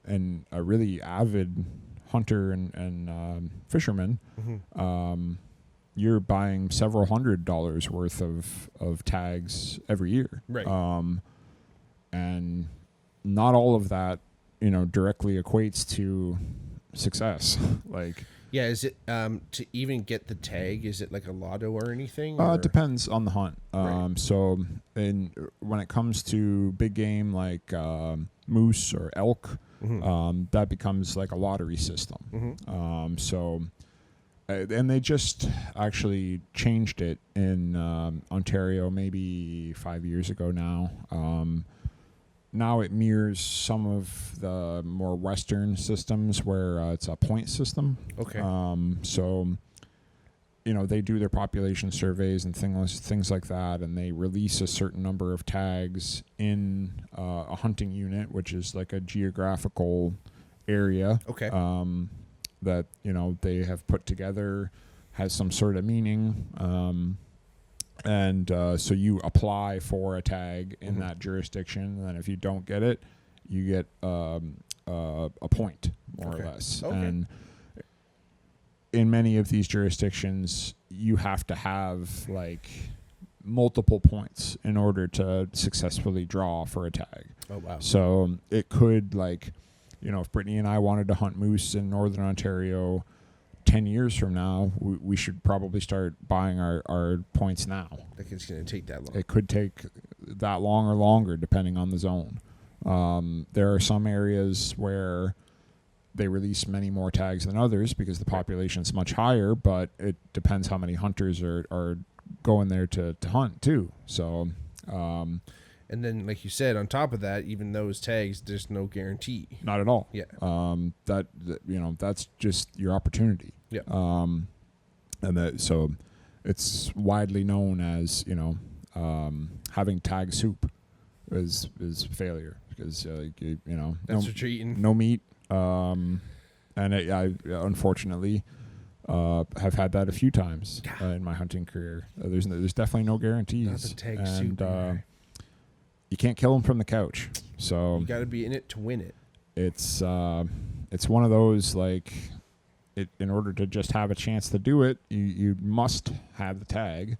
a really avid hunter and fisherman, you're buying several $100s worth of tags every year. Right. And not all of that, you know, directly equates to success. Like, yeah, is it to even get the tag? Is it like a lotto or anything? It depends on the hunt. Right. So, when it comes to big game like moose or elk, that becomes like a lottery system. So, and they just actually changed it in Ontario maybe 5 years ago now. Now it mirrors some of the more Western systems where it's a point system. Okay. So, you know, they do their population surveys and things like that, and they release a certain number of tags in a hunting unit, which is like a geographical area. Okay. That, you know, they have put together, has some sort of meaning. And so you apply for a tag in that jurisdiction, and then if you don't get it, you get a point, more or less. Okay. And in many of these jurisdictions, you have to have like multiple points in order to successfully draw for a tag. Oh, wow. So it could, like, you know, if Brittany and I wanted to hunt moose in Northern Ontario 10 years from now, we should probably start buying our points now. Like, it's going to take that long. It could take that long or longer, depending on the zone. There are some areas where they release many more tags than others because the population's much higher, but it depends how many hunters are going there to hunt too. So, and then, like you said, on top of that, even those tags, there's no guarantee. not at all. Yeah. That you know, that's just your opportunity. Yeah. And that, so it's widely known as, you know, having tag soup is failure because you know, That's what you're eating. no meat. And I unfortunately have had that a few times in my hunting career. There's definitely no guarantees. Not the tag and soup. you can't kill them from the couch. So You got to be in it to win it. it's one of those, like, in order to just have a chance to do it, you must have the tag.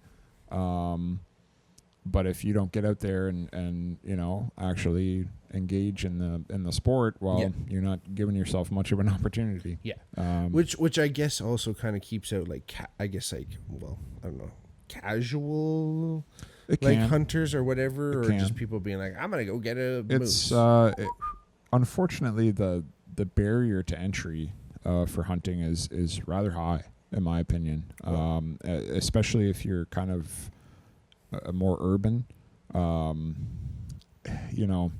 But if you don't get out there and you know, actually engage in the sport, well, you're not giving yourself much of an opportunity. Yeah. Which I guess also kind of keeps out, like, I guess, like, well, I don't know, casual, like, hunters or whatever, or just people being like, I'm gonna go get a moose. Unfortunately, the barrier to entry for hunting is rather high, in my opinion. Especially if you're kind of more urban. You know,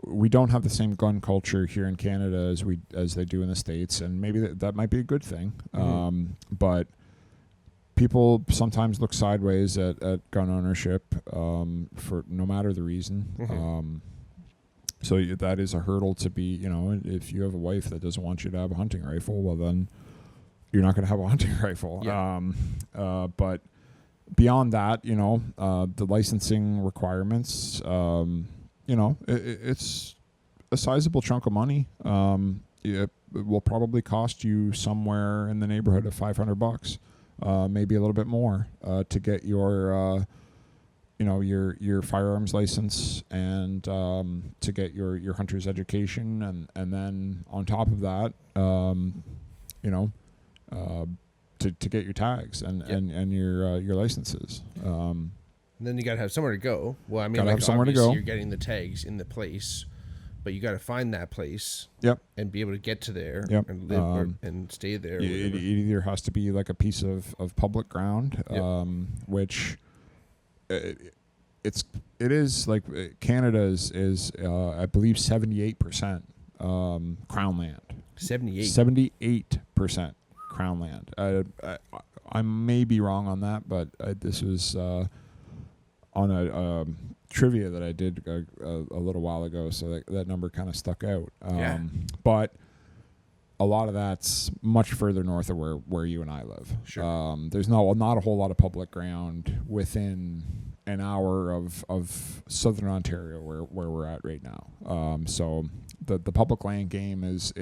we don't have the same gun culture here in Canada as they do in the States, and maybe that might be a good thing. But people sometimes look sideways at gun ownership for no matter the reason. So that is a hurdle to be, you know, if you have a wife that doesn't want you to have a hunting rifle, well, then you're not going to have a hunting rifle. Yeah. But beyond that, you know, the licensing requirements, you know, it's a sizable chunk of money. It will probably cost you somewhere in the neighborhood of $500, maybe a little bit more, to get your you know, your firearms license and to get your hunter's education, and then on top of that, you know, to get your tags and your licenses. And then you got to have somewhere to go. Well, I mean, Gotta like, have somewhere to obviously go. you're getting the tags in the place, but you got to find that place. Yep. And be able to get to there. Yep. And live and stay there. It either has to be like a piece of public ground, which it is like Canada is I believe 78% crown land. 78. 78% crown land. I may be wrong on that, but this was on a trivia that I did a little while ago, so that number kind of stuck out. But a lot of that's much further north of where you and I live. Sure. There's not a whole lot of public ground within an hour of southern Ontario where we're at right now. So the public land game is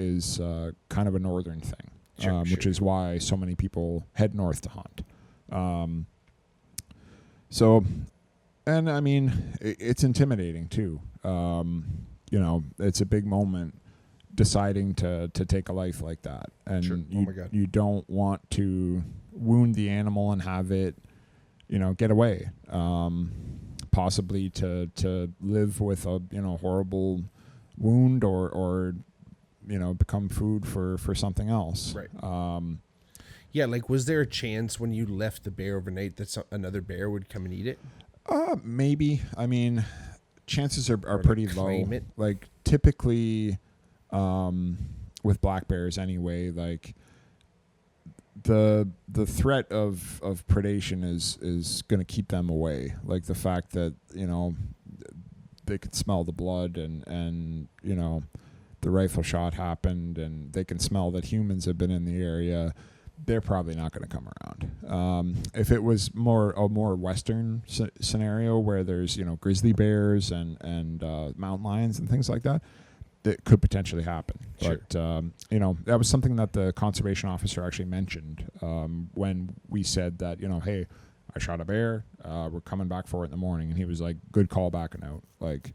kind of a northern thing, which is why so many people head north to hunt. So, and I mean, it's intimidating too. It's a big moment deciding to take a life like that, and you don't want to wound the animal and have it get away, possibly to live with a horrible wound or become food for something else. Right. Like, was there a chance when you left the bear overnight that another bear would come and eat it? Maybe. I mean, chances are pretty low. Like, typically with black bears anyway, like the threat of predation is going to keep them away. Like the fact that they could smell the blood and the rifle shot happened and they can smell that humans have been in the area, they're probably not going to come around. If it was a more western scenario where there's grizzly bears and mountain lions and things like that, that could potentially happen. Sure. But, that was something that the conservation officer actually mentioned when we said that, hey, I shot a bear, we're coming back for it in the morning. And he was like, good call backing out. Like,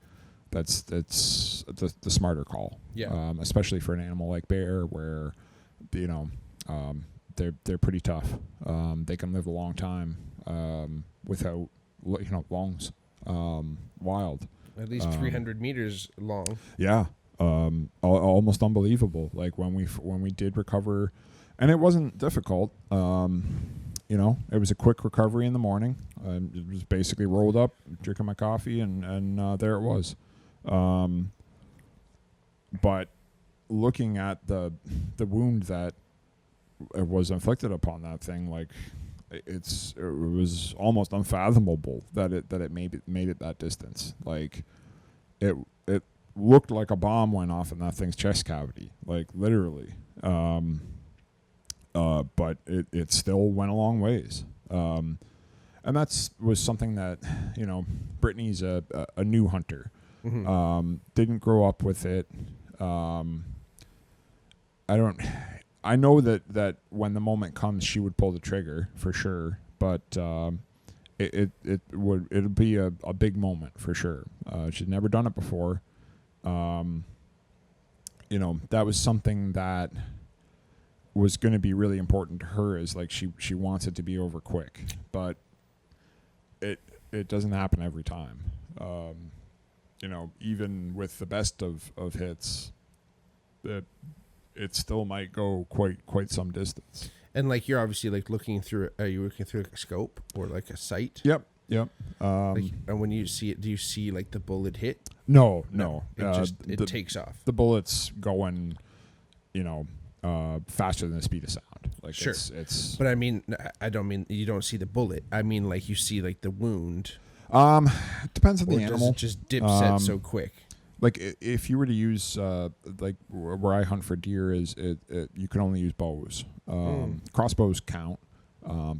that's the smarter call. Yeah. Especially for an animal like bear where, they're pretty tough. They can live a long time without, lungs, wild. At least 300 meters long. Yeah. Almost unbelievable. Like when we did recover, and it wasn't difficult. It was a quick recovery in the morning. It was basically rolled up, drinking my coffee, and there it was. But looking at the wound that was inflicted upon that thing, like it was almost unfathomable that it made it that distance. Like it looked like a bomb went off in that thing's chest cavity, like literally. But it still went a long ways. And was something that, Brittany's a new hunter. Mm-hmm. Didn't grow up with it. I know that when the moment comes, she would pull the trigger for sure, but it'll be a big moment for sure. She'd never done it before. That was something that was going to be really important to her, is like she wants it to be over quick, but it doesn't happen every time. Even with the best of hits, it still might go quite some distance. And like, you're obviously like looking through. Are you looking through like a scope or like a sight? Yep. And when you see it, do you see like the bullet hit? No. It takes off. The bullet's going, faster than the speed of sound. Like sure. It's. But I mean, I don't mean you don't see the bullet. I mean, like, you see like the wound. It depends on the animal. Does it just dip set so quick? Like if you were to use like where I hunt for deer is you can only use bows. Crossbows count,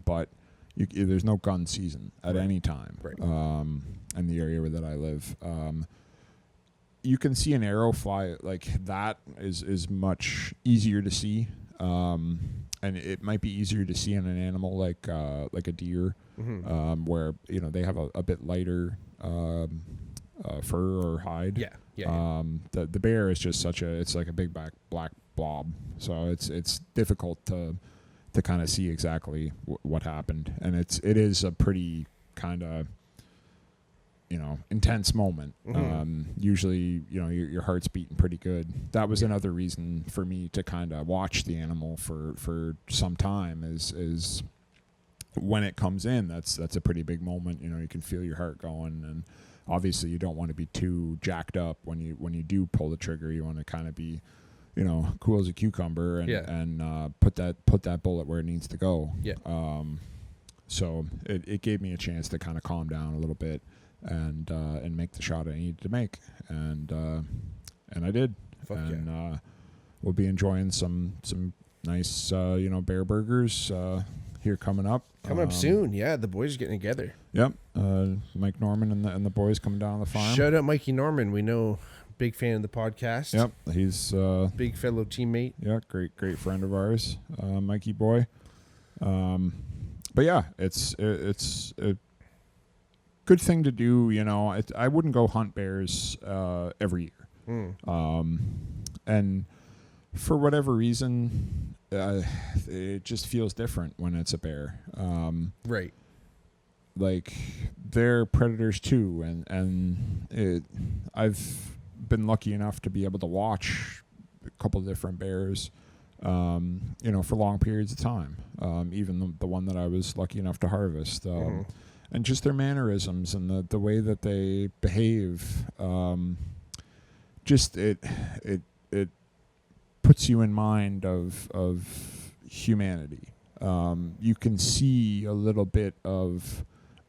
but there's no gun season at any time. Right. In the area that I live, you can see an arrow fly like that is much easier to see, and it might be easier to see in an animal like a deer, where they have a bit lighter fur or hide. Yeah. The bear is just it's like a big black blob, so it's difficult to kind of see exactly what happened, and it is a pretty kind of intense moment. Usually your heart's beating pretty good. That was another reason for me to kind of watch the animal for some time is when it comes in, that's a pretty big moment. You can feel your heart going, and obviously you don't want to be too jacked up when you do pull the trigger. You want to kind of be cool as a cucumber, and Yeah. and put that bullet where it needs to go. Yeah. So it gave me a chance to kind of calm down a little bit and make the shot I needed to make, and I did. Fuck and we'll be enjoying some nice bear burgers here coming up. Coming up soon. Yeah, the boys are getting together. Yep. Mike Norman and the boys coming down on the farm. Shout out Mikey Norman. We know, big fan of the podcast. Yep. He's big fellow teammate. Yeah, great friend of ours, Mikey boy. But yeah, it's a good thing to do. I wouldn't go hunt bears every year. And for whatever reason, it just feels different when it's a bear. Right. Like, they're predators too, and I've been lucky enough to be able to watch a couple of different bears, for long periods of time. Even the one that I was lucky enough to harvest, and just their mannerisms and the way that they behave. Just it puts you in mind of humanity. You can see a little bit of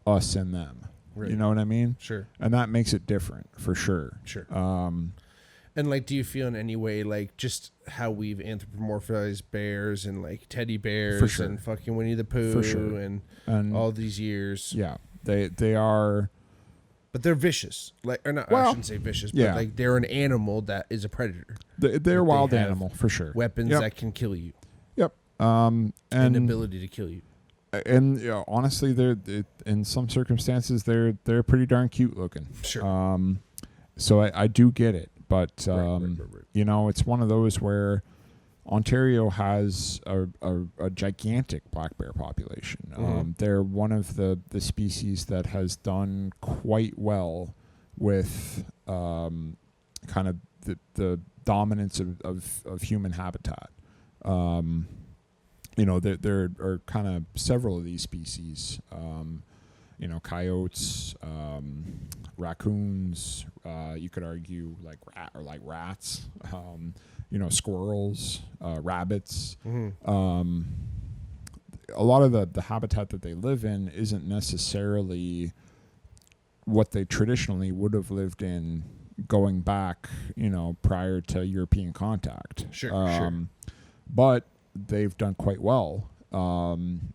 us in them. Right. You know what I mean? Sure. And that makes it different for sure. Sure. And like, do you feel in any way like just how we've anthropomorphized bears and like teddy bears for sure. and fucking Winnie the Pooh for sure. and all these years? Yeah, they are. But they're vicious. Like, or not, well, I shouldn't say vicious, yeah. but like they're an animal that is a predator. They're a wild animal for sure. Weapons that can kill you. Yep. And ability to kill you. And honestly, they're in some circumstances they're pretty darn cute looking. Sure. So I do get it, but right. It's one of those where Ontario has a gigantic black bear population. They're one of the species that has done quite well with kind of the dominance of human habitat. There are kind of several of these species. Coyotes, raccoons. You could argue like rats. Squirrels, rabbits. A lot of the habitat that they live in isn't necessarily what they traditionally would have lived in going back, prior to European contact. Sure. But they've done quite well,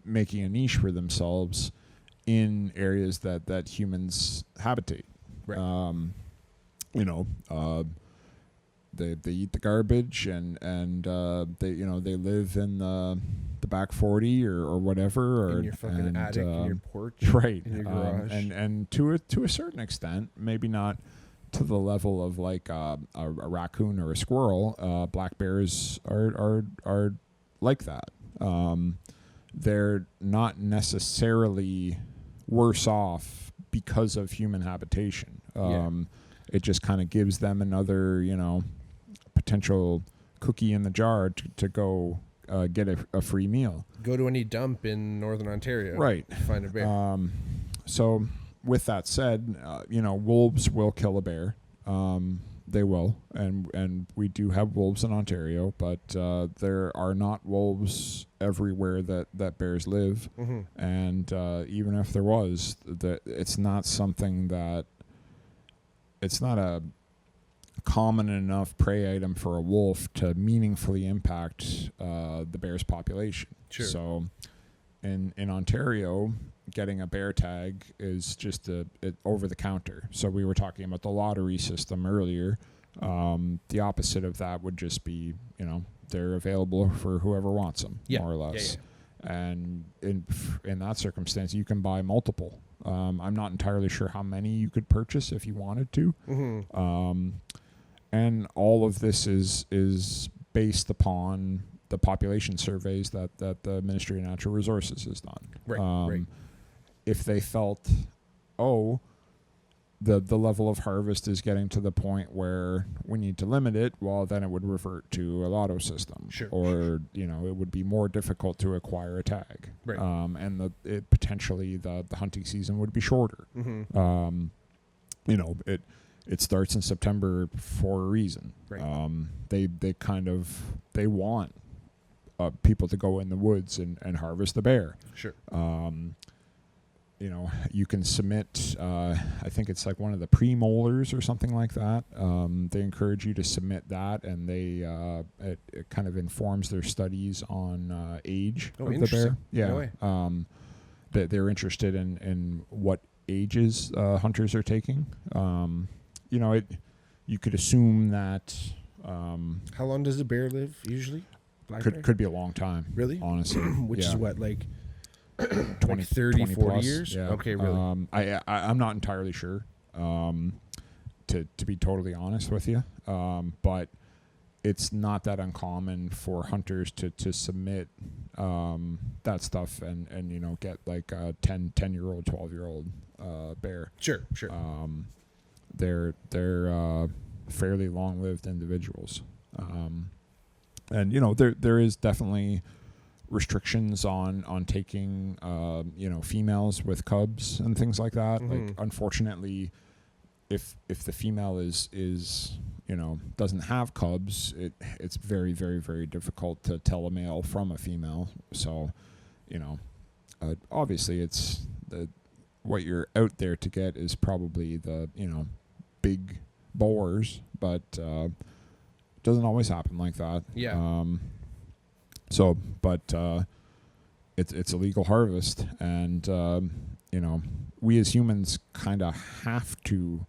making a niche for themselves in areas that humans habitate. Right. They eat the garbage and they live in the back 40 or whatever, or in your fucking attic, in your porch, right, in your garage, and to a certain extent, maybe not to the level of like a raccoon or a squirrel. Black bears are like that. They're not necessarily worse off because of human habitation. It just kind of gives them another, potential cookie in the jar to go get a free meal. Go to any dump in Northern Ontario. Right. Find a bear. So with that said, wolves will kill a bear. They will. And we do have wolves in Ontario, but there are not wolves everywhere that bears live. And even if there was, it's not something that... It's not a common enough prey item for a wolf to meaningfully impact the bear's population. Sure. So in Ontario, getting a bear tag is just over the counter. So we were talking about the lottery system earlier. The opposite of that would just be, they're available for whoever wants them, more or less. Yeah. And in that circumstance, you can buy multiple. I'm not entirely sure how many you could purchase if you wanted to. And all of this is based upon the population surveys that the Ministry of Natural Resources has done. Right. If they felt, the level of harvest is getting to the point where we need to limit it, well, then it would revert to a lotto system. Sure. Or, it would be more difficult to acquire a tag. Right. And potentially the hunting season would be shorter. it starts in September for a reason. Right. They want people to go in the woods and harvest the bear. Sure. You know, you can submit, I think it's like one of the premolars or something like that. They encourage you to submit that, and it kind of informs their studies on age of the bear. Yeah. No way. They're interested in what ages hunters are taking. You know, you could assume that. How long does a bear live usually? Could be a long time. Really? Honestly. Which is what, like 20, 30, 20 40 plus. years? Yeah. Okay, really? I'm not entirely sure, to be totally honest with you. But it's not that uncommon for hunters to submit that stuff and you know, get like a 10-year-old, 12-year-old bear. Sure. They're fairly long-lived individuals. And you know, there is definitely restrictions on taking you know, females with cubs and things like that. Mm-hmm. Like, unfortunately, if the female is you know, doesn't have cubs, it's very, very, very difficult to tell a male from a female. So, you know, obviously it's what you're out there to get is probably the, you know, big boars, but doesn't always happen like that. Yeah. It's a legal harvest, and you know, we as humans kind of have to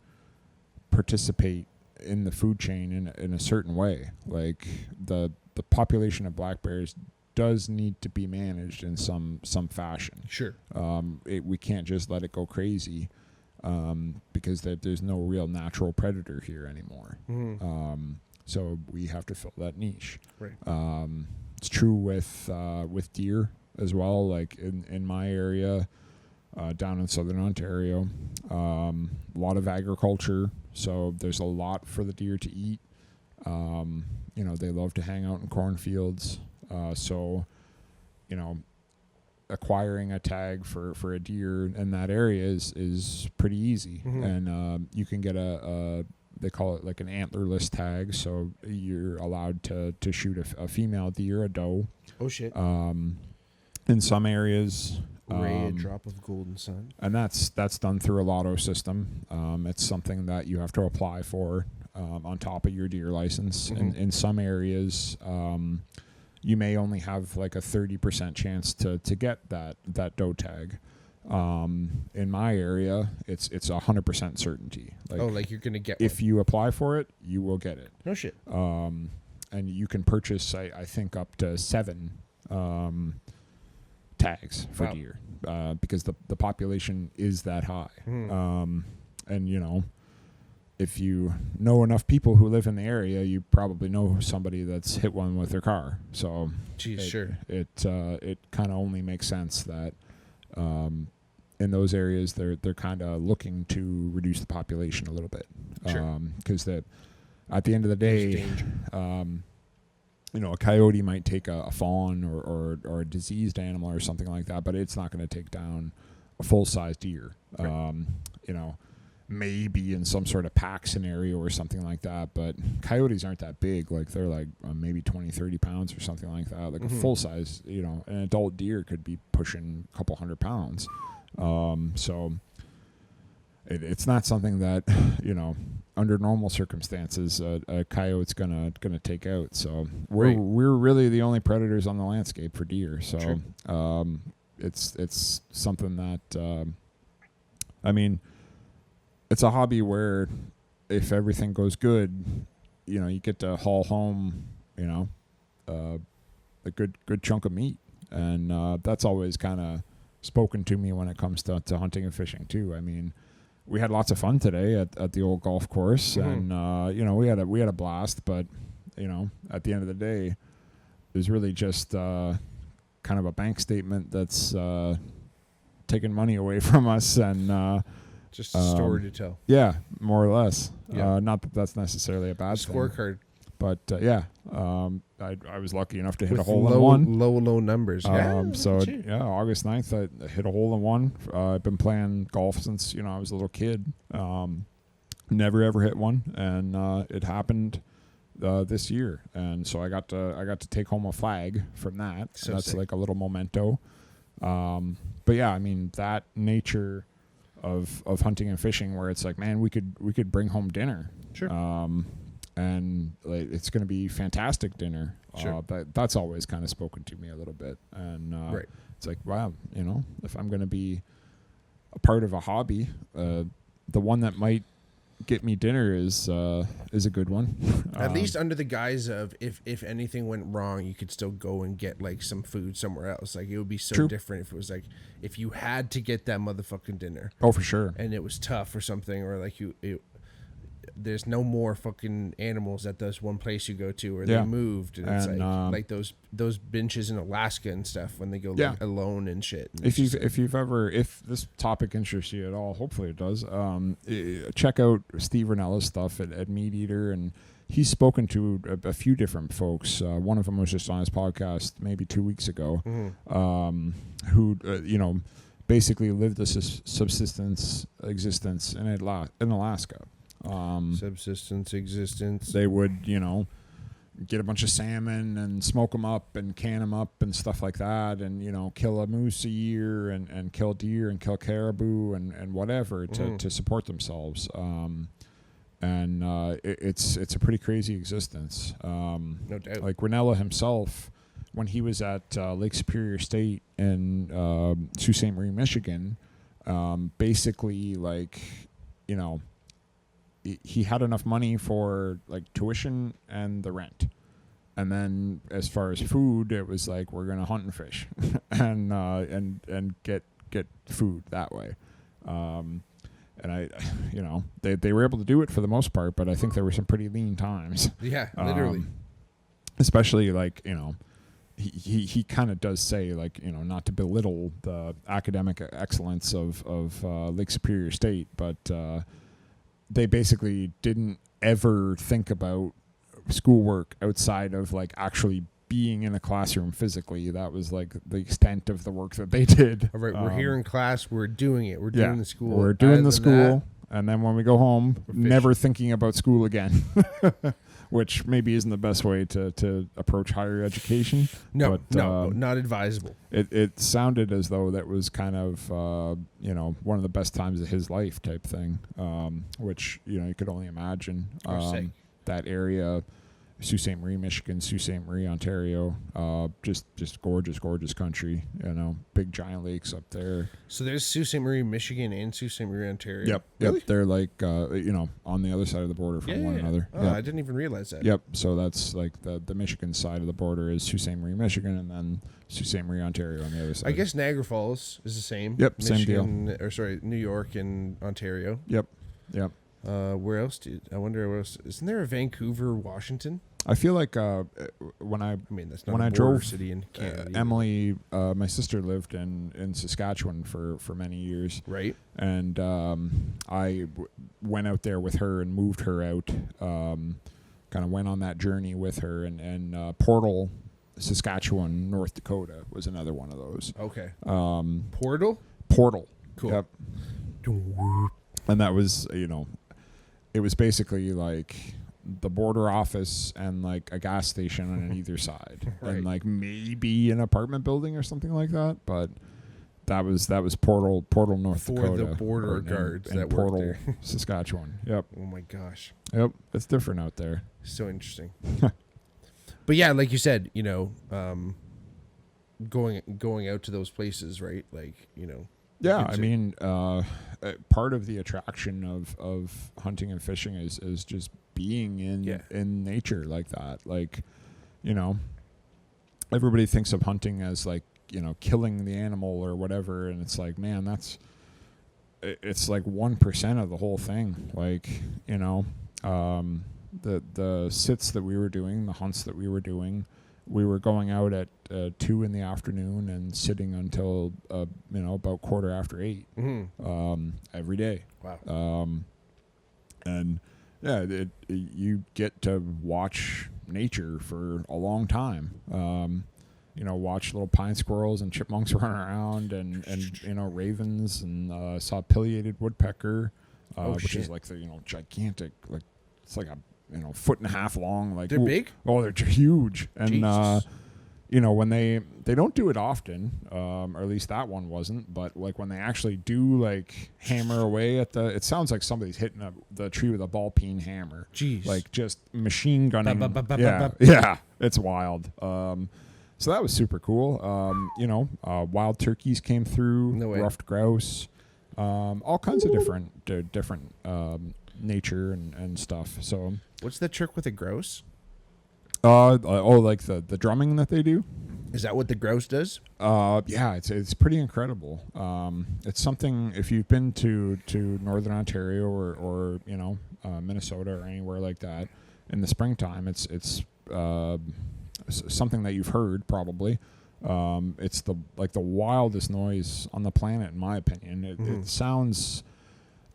participate in the food chain in a certain way. Like the population of black bears does need to be managed in some fashion. Sure. We can't just let it go crazy, because there's no real natural predator here anymore. Mm-hmm. So we have to fill that niche. Right. It's true with deer as well. Like in my area, down in southern Ontario, a lot of agriculture. So there's a lot for the deer to eat. You know, they love to hang out in cornfields. So, you know, acquiring a tag for a deer in that area is pretty easy. Mm-hmm. And you can get they call it like an antlerless tag, so you're allowed to shoot a female deer, a doe. Oh shit. In some areas, a drop of golden sun, and that's done through a lotto system. It's something that you have to apply for on top of your deer license. Mm-hmm. In some areas, you may only have like a 30% chance to get that doe tag. In my area, it's 100% certainty. Like, like you're gonna get if you apply for it, you will get it. No shit. And you can purchase, I think, up to 7 tags for deer, because the population is that high. And you know, if you know enough people who live in the area, you probably know somebody that's hit one with their car. So, sure. It kind of only makes sense that in those areas they're kind of looking to reduce the population a little bit. Sure. Because at the end of the day, you know, a coyote might take a fawn or a diseased animal or something like that, but it's not going to take down a full-size deer. Right. You know, maybe in some sort of pack scenario or something like that, but coyotes aren't that big. Like, they're like maybe 20, 30 pounds or something like that. Like, mm-hmm. a full-size, you know, an adult deer could be pushing a couple 100 pounds. So it's not something that, you know, under normal circumstances, a coyote's gonna take out. So we're really the only predators on the landscape for deer. So sure. It's something that I mean, it's a hobby where if everything goes good, you know, you get to haul home, you know, a good chunk of meat, and that's always kind of spoken to me when it comes to hunting and fishing too. I mean, we had lots of fun today at the old golf course, mm-hmm. and you know, we had a blast. But you know, at the end of the day, it was really just kind of a bank statement that's taking money away from us, and just a story to tell. Yeah, more or less. Yeah. Not that that's necessarily a bad scorecard. But yeah, I was lucky enough to hit with a hole in one. Low numbers. So yeah, August 9th, I hit a hole in one. I've been playing golf since, you know, I was a little kid. Never ever hit one, and it happened this year, and so I got to take home a flag from that. So that's sick. like a little memento. But yeah, I mean that nature of hunting and fishing, where it's like, man, we could bring home dinner. Sure. And like, it's going to be fantastic dinner. Sure. That's always kind of spoken to me a little bit, and Right. it's like, wow, if I'm going to be a part of a hobby, the one that might get me dinner is a good one. At least under the guise of if anything went wrong, you could still go and get like some food somewhere else. Like it would be so True. different if it was like if you had to get that motherfucking dinner Oh, for sure. and it was tough or something, or like there's no more fucking animals at this one place you go to, or Yeah. they moved, and it's And, like those benches in Alaska and stuff when they go Yeah. like alone and shit. And If it's if this topic interests you at all, hopefully it does. Check out Steve Rinella's stuff at Meat Eater, and he's spoken to a few different folks. One of them was just on his podcast maybe 2 weeks ago, who basically lived a subsistence existence in Alaska. subsistence existence. They would get a bunch of salmon and smoke them up and can them up and stuff like that, and kill a moose a year and kill deer and kill caribou and whatever to support themselves. And it's a pretty crazy existence. No doubt. Like Rinella himself, when he was at Lake Superior State in Sault Ste. Marie, Michigan, basically he had enough money for like tuition and the rent, and then as far as food, it was like, we're gonna hunt and fish and get food that way. And they were able to do it for the most part, but I think there were some pretty lean times. Yeah, literally. Especially he kind of does say, not to belittle the academic excellence of Lake Superior State, but they basically didn't ever think about schoolwork outside of actually being in a classroom physically. That was the extent of the work that they did. All right, we're here in class. We're doing it. We're doing the school. We're doing the Other than school, and then when we go home, never thinking about school again. Which maybe isn't the best way to approach higher education. No, but, not advisable. It sounded as though that was kind of one of the best times of his life type thing, which you could only imagine. That area, Sault Ste. Marie, Michigan, Sault Ste. Marie, Ontario, just gorgeous country. Big giant lakes up there. So there's Sault Ste. Marie, Michigan, and Sault Ste. Marie, Ontario. Yep, Really? They're on the other side of the border from one another. Oh, Yep. I didn't even realize that. Yep. So that's the Michigan side of the border is Sault Ste. Marie, Michigan, and then Sault Ste. Marie, Ontario on the other side. I guess Niagara Falls is the same. Yep, same deal. New York and Ontario. Yep. Where else? I wonder where else. Isn't there a Vancouver, Washington? I feel like when I That's not when a I border drove city in Canada. either. Emily, my sister lived in Saskatchewan for many years, Right. and I went out there with her and moved her out. Kind of went on that journey with her, and Portal, Saskatchewan, North Dakota was another one of those. Okay. Portal. Cool. Yep. And that was it was basically the border office and a gas station on either side, Right. and maybe an apartment building or something like that. But that was Portal, North For Dakota. the border guards and that work Portal, there. Saskatchewan. Yep. Oh my gosh. Yep. It's different out there. So interesting. But yeah, like you said, going out to those places, right? Yeah, It's I mean, part of the attraction of hunting and fishing is just being in nature like that. Everybody thinks of hunting as killing the animal or whatever, and it's like, man, it's 1% of the whole thing. The sits that we were doing, the hunts that we were doing, we were going out at 2 p.m. and sitting until about 8:15 every day. Wow. And yeah, you get to watch nature for a long time. Watch little pine squirrels and chipmunks run around, and ravens, and saw a pileated woodpecker. which is like the gigantic, like it's like a 1.5 long. Like they're big. Oh, they're huge, and Jesus. when they don't do it often, or at least that one wasn't. But like when they actually do like hammer away at it sounds like somebody's hitting the tree with a ball peen hammer. Jeez. Like just machine gunning. Yeah, yeah, it's wild. So that was super cool. Wild turkeys came through, No way. ruffed grouse, all kinds of different nature and stuff. So, what's the trick with a grouse? like the drumming that they do. Is that what the grouse does? Yeah, it's pretty incredible. It's something, if you've been to Northern Ontario or Minnesota or anywhere like that in the springtime, it's something that you've heard probably. It's the wildest noise on the planet, in my opinion. It sounds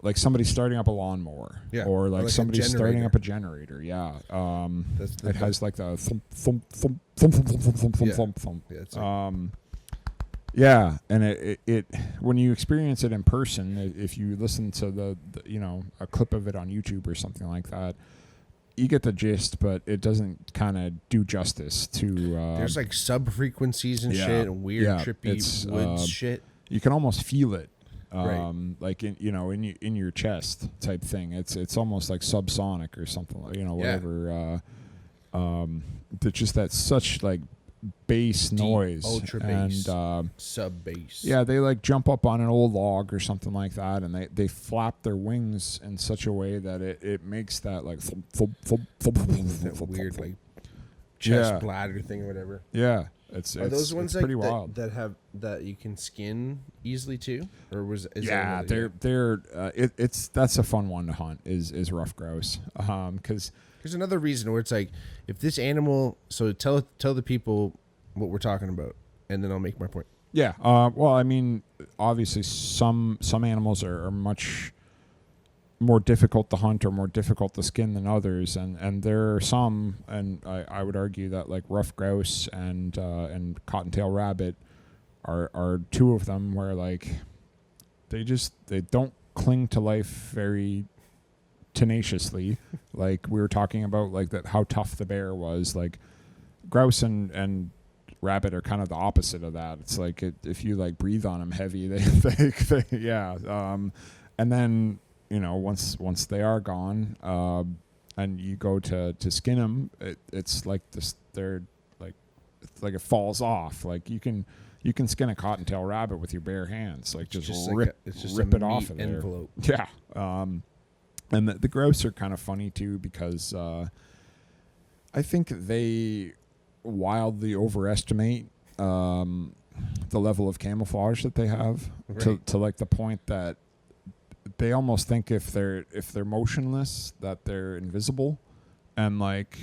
like somebody starting up a lawnmower, or like somebody starting up a generator. Yeah, it has like the thump thump thump thump thump thump thump thump thump thump. Yeah, and it when you experience it in person, if you listen to the a clip of it on YouTube or something like that, you get the gist, but it doesn't kind of do justice to. There's like sub frequencies and shit, and weird trippy woods shit. You can almost feel it. Right. Like in your chest type thing. It's almost like subsonic or something, whatever. It's just that such like bass Deep, noise, ultra bass, and sub bass. Yeah, they like jump up on an old log or something like that, and they flap their wings in such a way that it makes that like thump, thump, thump, thump, thump, That thump, weird thump, like chest Yeah. bladder thing or whatever. Yeah, Are those ones pretty like wild. that you can skin easily too, or Yeah, that's a fun one to hunt is rough grouse, because there's another reason where it's like, if this animal, so tell the people what we're talking about, and then I'll make my point. yeah, well, I mean, obviously some animals are much more difficult to hunt or more difficult to skin than others, and there are some, and I would argue that like rough grouse and cottontail rabbit are two of them where like they don't cling to life very tenaciously. Like we were talking about, like that how tough the bear was. Like grouse and rabbit are kind of the opposite of that. It's like if you like breathe on them heavy, they yeah. And then once they are gone, and you go to skin them, it's like this. They're like it's like it falls off. Like you can skin a cottontail rabbit with your bare hands. Like just rip it off of envelope. there. Yeah. And the grouse are kind of funny too, because I think they wildly overestimate the level of camouflage that they have, to like the point that they almost think if they're motionless that they're invisible, and like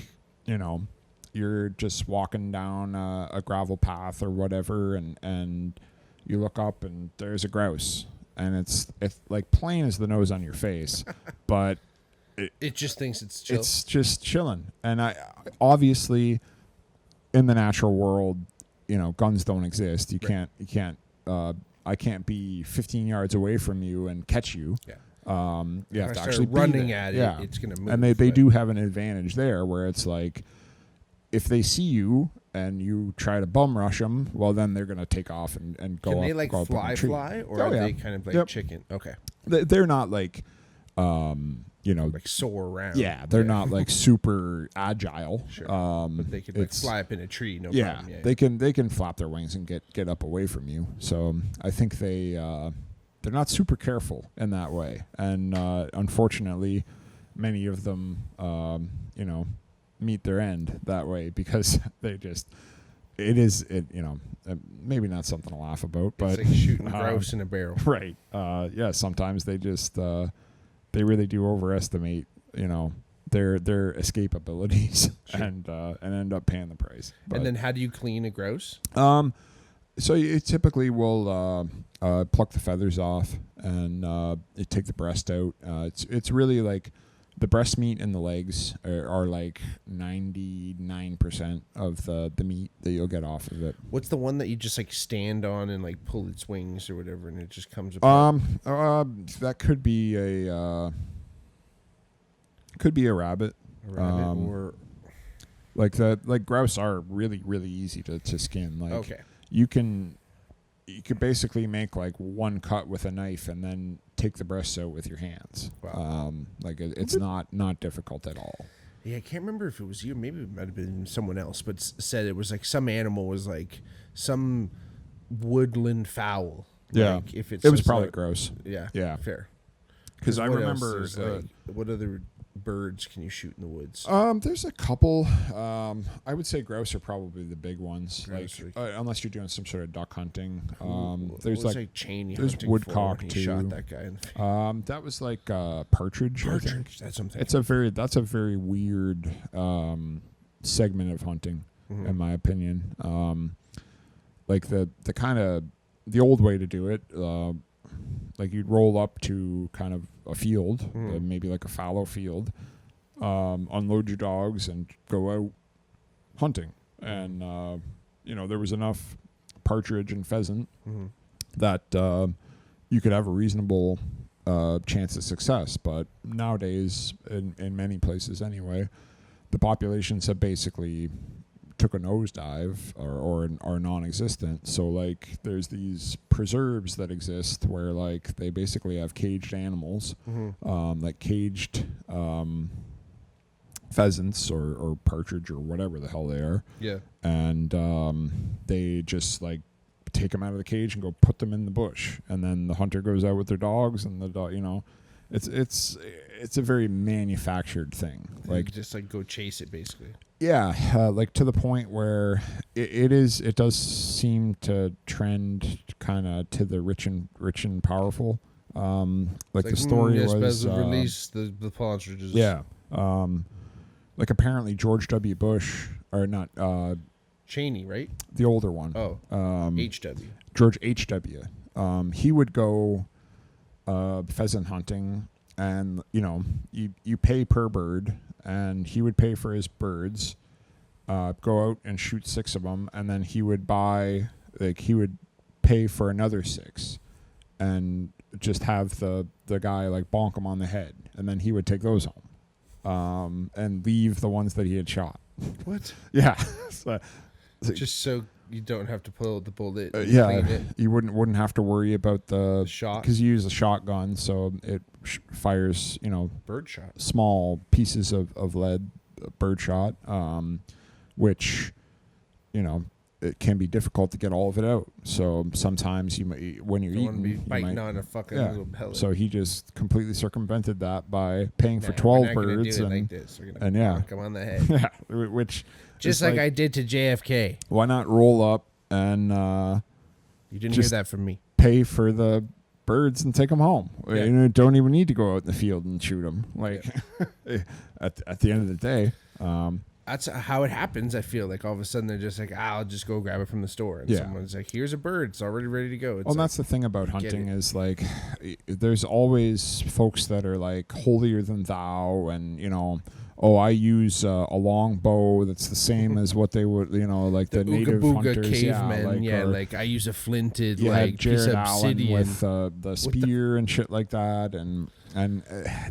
you're just walking down a gravel path or whatever, and you look up and there's a grouse. And it's like plain as the nose on your face, but it just thinks it's chill. It's just chilling. And I obviously, in the natural world, guns don't exist. You can't. I can't be 15 yards away from you and catch you. Yeah. You have if to I actually start running be at there. it. It's gonna move. And they do have an advantage there, where it's like, if they see you and you try to bum rush them, well, then they're going to take off and go up. Can they like go up in the tree. fly, or are they kind of like chicken? Okay. They're not like, like soar around. Yeah, they're not like super agile. Sure. But they could like fly up in a tree, no problem. Yeah, they can flap their wings and get up away from you. So I think they're not super careful in that way, and unfortunately, many of them meet their end that way, because maybe not something to laugh about, but it's like shooting grouse in a barrel. Right. Yeah, sometimes they just they really do overestimate their escape abilities. Sure. and end up paying the price. But, and then how do you clean a grouse? So you typically will pluck the feathers off and you take the breast out. It's really like the breast meat and the legs are like 99% of the meat that you'll get off of it. What's the one that you just like stand on and like pull its wings or whatever, and it just comes apart? That could be a rabbit. A rabbit or like grouse are really, really easy to skin. Like okay. You could basically make like one cut with a knife and then take the breasts out with your hands. Wow. It's not difficult at all. Yeah, I can't remember if it was you. Maybe it might have been someone else, but said it was like some animal was like some woodland fowl. Yeah, like if it was probably gross. Yeah, yeah, fair. Because I what remember else? Like, what other birds can you shoot in the woods? There's a couple. I would say grouse are probably the big ones. Grouse, Unless you're doing some sort of duck hunting. There's like Cheney. There's woodcock he too. Shot that guy in the face. That was like partridge. Partridge. That's something. That's a very weird segment of hunting, in my opinion. Like the kind of the old way to do it. Like you'd roll up to kind of a field, maybe like a fallow field, unload your dogs and go out hunting. And, there was enough partridge and pheasant that you could have a reasonable chance of success. But nowadays, in many places anyway, the populations have basically took a nosedive or are non-existent. So like there's these preserves that exist where like they basically have caged animals, like caged pheasants or partridge or whatever the hell they are. Yeah. And they just like take them out of the cage and go put them in the bush, and then the hunter goes out with their dogs, and the dog, it's a very manufactured thing. Like just like go chase it basically. Yeah, like to the point where it does seem to trend kind of to the rich and powerful. Like the story was release the partridges. Yeah. Like apparently George W. Bush, or not Cheney, right? The older one. Oh. H.W. George H.W. He would go pheasant hunting, and you pay per bird, and he would pay for his birds, go out and shoot 6 of them, and then he would pay for another 6 and just have the guy like bonk him on the head, and then he would take those home and leave the ones that he had shot. What? Yeah. Just so you don't have to pull the bullet. You wouldn't have to worry about the shot, because you use a shotgun, so it fires bird shot, small pieces of lead bird shot, which it can be difficult to get all of it out. So sometimes when you're eating, be biting on a fucking little pellet. So he just completely circumvented that by paying for 12 birds and like this. We're gonna knock him on the head. Yeah, which just like I did to JFK. Why not roll up and you didn't hear that from me. Pay for the birds and take them home. Yeah. Don't even need to go out in the field and shoot them. Like at the end of the day. That's how it happens. I feel like all of a sudden they're just like, I'll just go grab it from the store. And someone's like, here's a bird. It's already ready to go. That's the thing about hunting is like, there's always folks that are like holier than thou, and I use a long bow that's the same as what they would, like the native hunters. Cavemen, like I use a flinted, like piece of obsidian with the spear and shit like that. And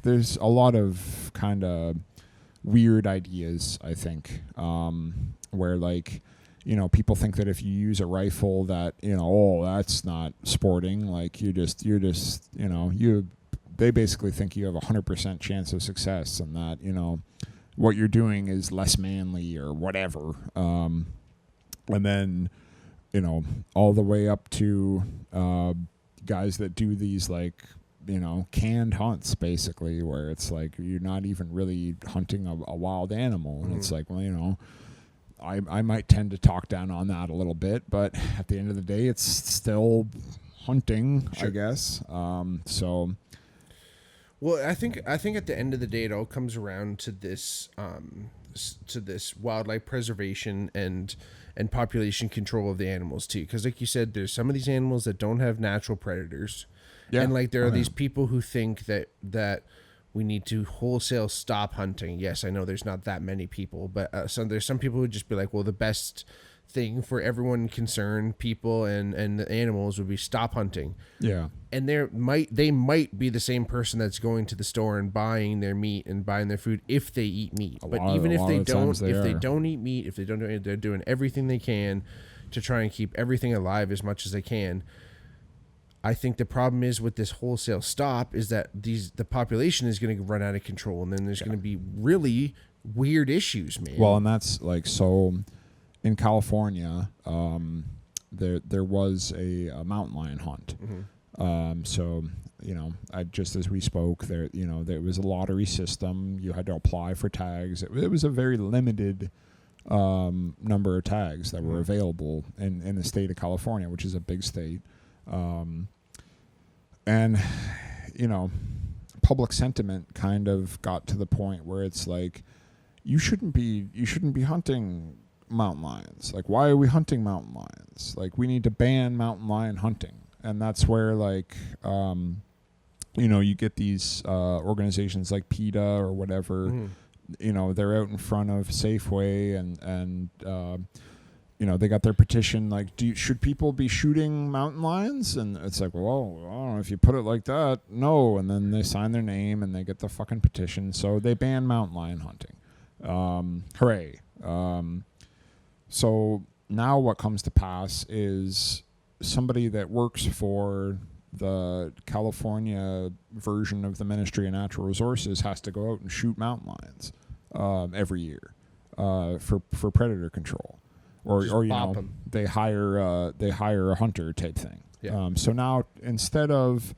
there's a lot of kind of weird ideas, I think, where like people think that if you use a rifle that that's not sporting, like they basically think you have 100% chance of success, and that what you're doing is less manly or whatever, and then all the way up to guys that do these like canned hunts, basically, where it's like you're not even really hunting a wild animal. And it's like, well, I might tend to talk down on that a little bit, but at the end of the day, it's still hunting, I guess. So. Well, I think at the end of the day, it all comes around to this wildlife preservation and population control of the animals too. Because like you said, there's some of these animals that don't have natural predators. Yeah. And like there are these people who think that we need to wholesale stop hunting. Yes, I know there's not that many people, but there's some people who just be like, well, the best thing for everyone concerned, people and the animals, would be stop hunting. Yeah. And they might be the same person that's going to the store and buying their meat and buying their food if they eat meat. But even if they don't, they don't eat meat, if they don't do it, they're doing everything they can to try and keep everything alive as much as they can. I think the problem is with this wholesale stop is that the population is going to run out of control, and then there's going to be really weird issues, man. Well, and that's like, so in California, there was a mountain lion hunt. So, just as we spoke there, there was a lottery system. You had to apply for tags. It was a very limited number of tags that were available in the state of California, which is a big state. And, public sentiment kind of got to the point where it's like, you shouldn't be hunting mountain lions. Like, why are we hunting mountain lions? Like, we need to ban mountain lion hunting. And that's where, like, you get these organizations like PETA or whatever, they're out in front of Safeway and they got their petition, like, should people be shooting mountain lions? And it's like, well, I don't know, if you put it like that, no. And then they sign their name and they get the fucking petition. So they ban mountain lion hunting. Hooray. So now what comes to pass is somebody that works for the California version of the Ministry of Natural Resources has to go out and shoot mountain lions every year for predator control. Or they hire a hunter type thing. Yeah. So now, instead of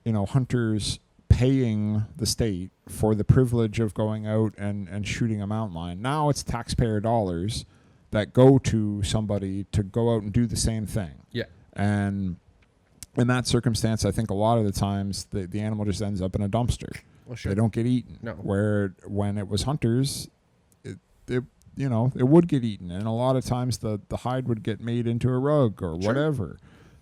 hunters paying the state for the privilege of going out and shooting a mountain lion, now it's taxpayer dollars that go to somebody to go out and do the same thing. Yeah. And in that circumstance, I think a lot of the times the animal just ends up in a dumpster. Well, sure. They don't get eaten. No. Where when it was hunters, it would get eaten, and a lot of times the hide would get made into a rug or whatever.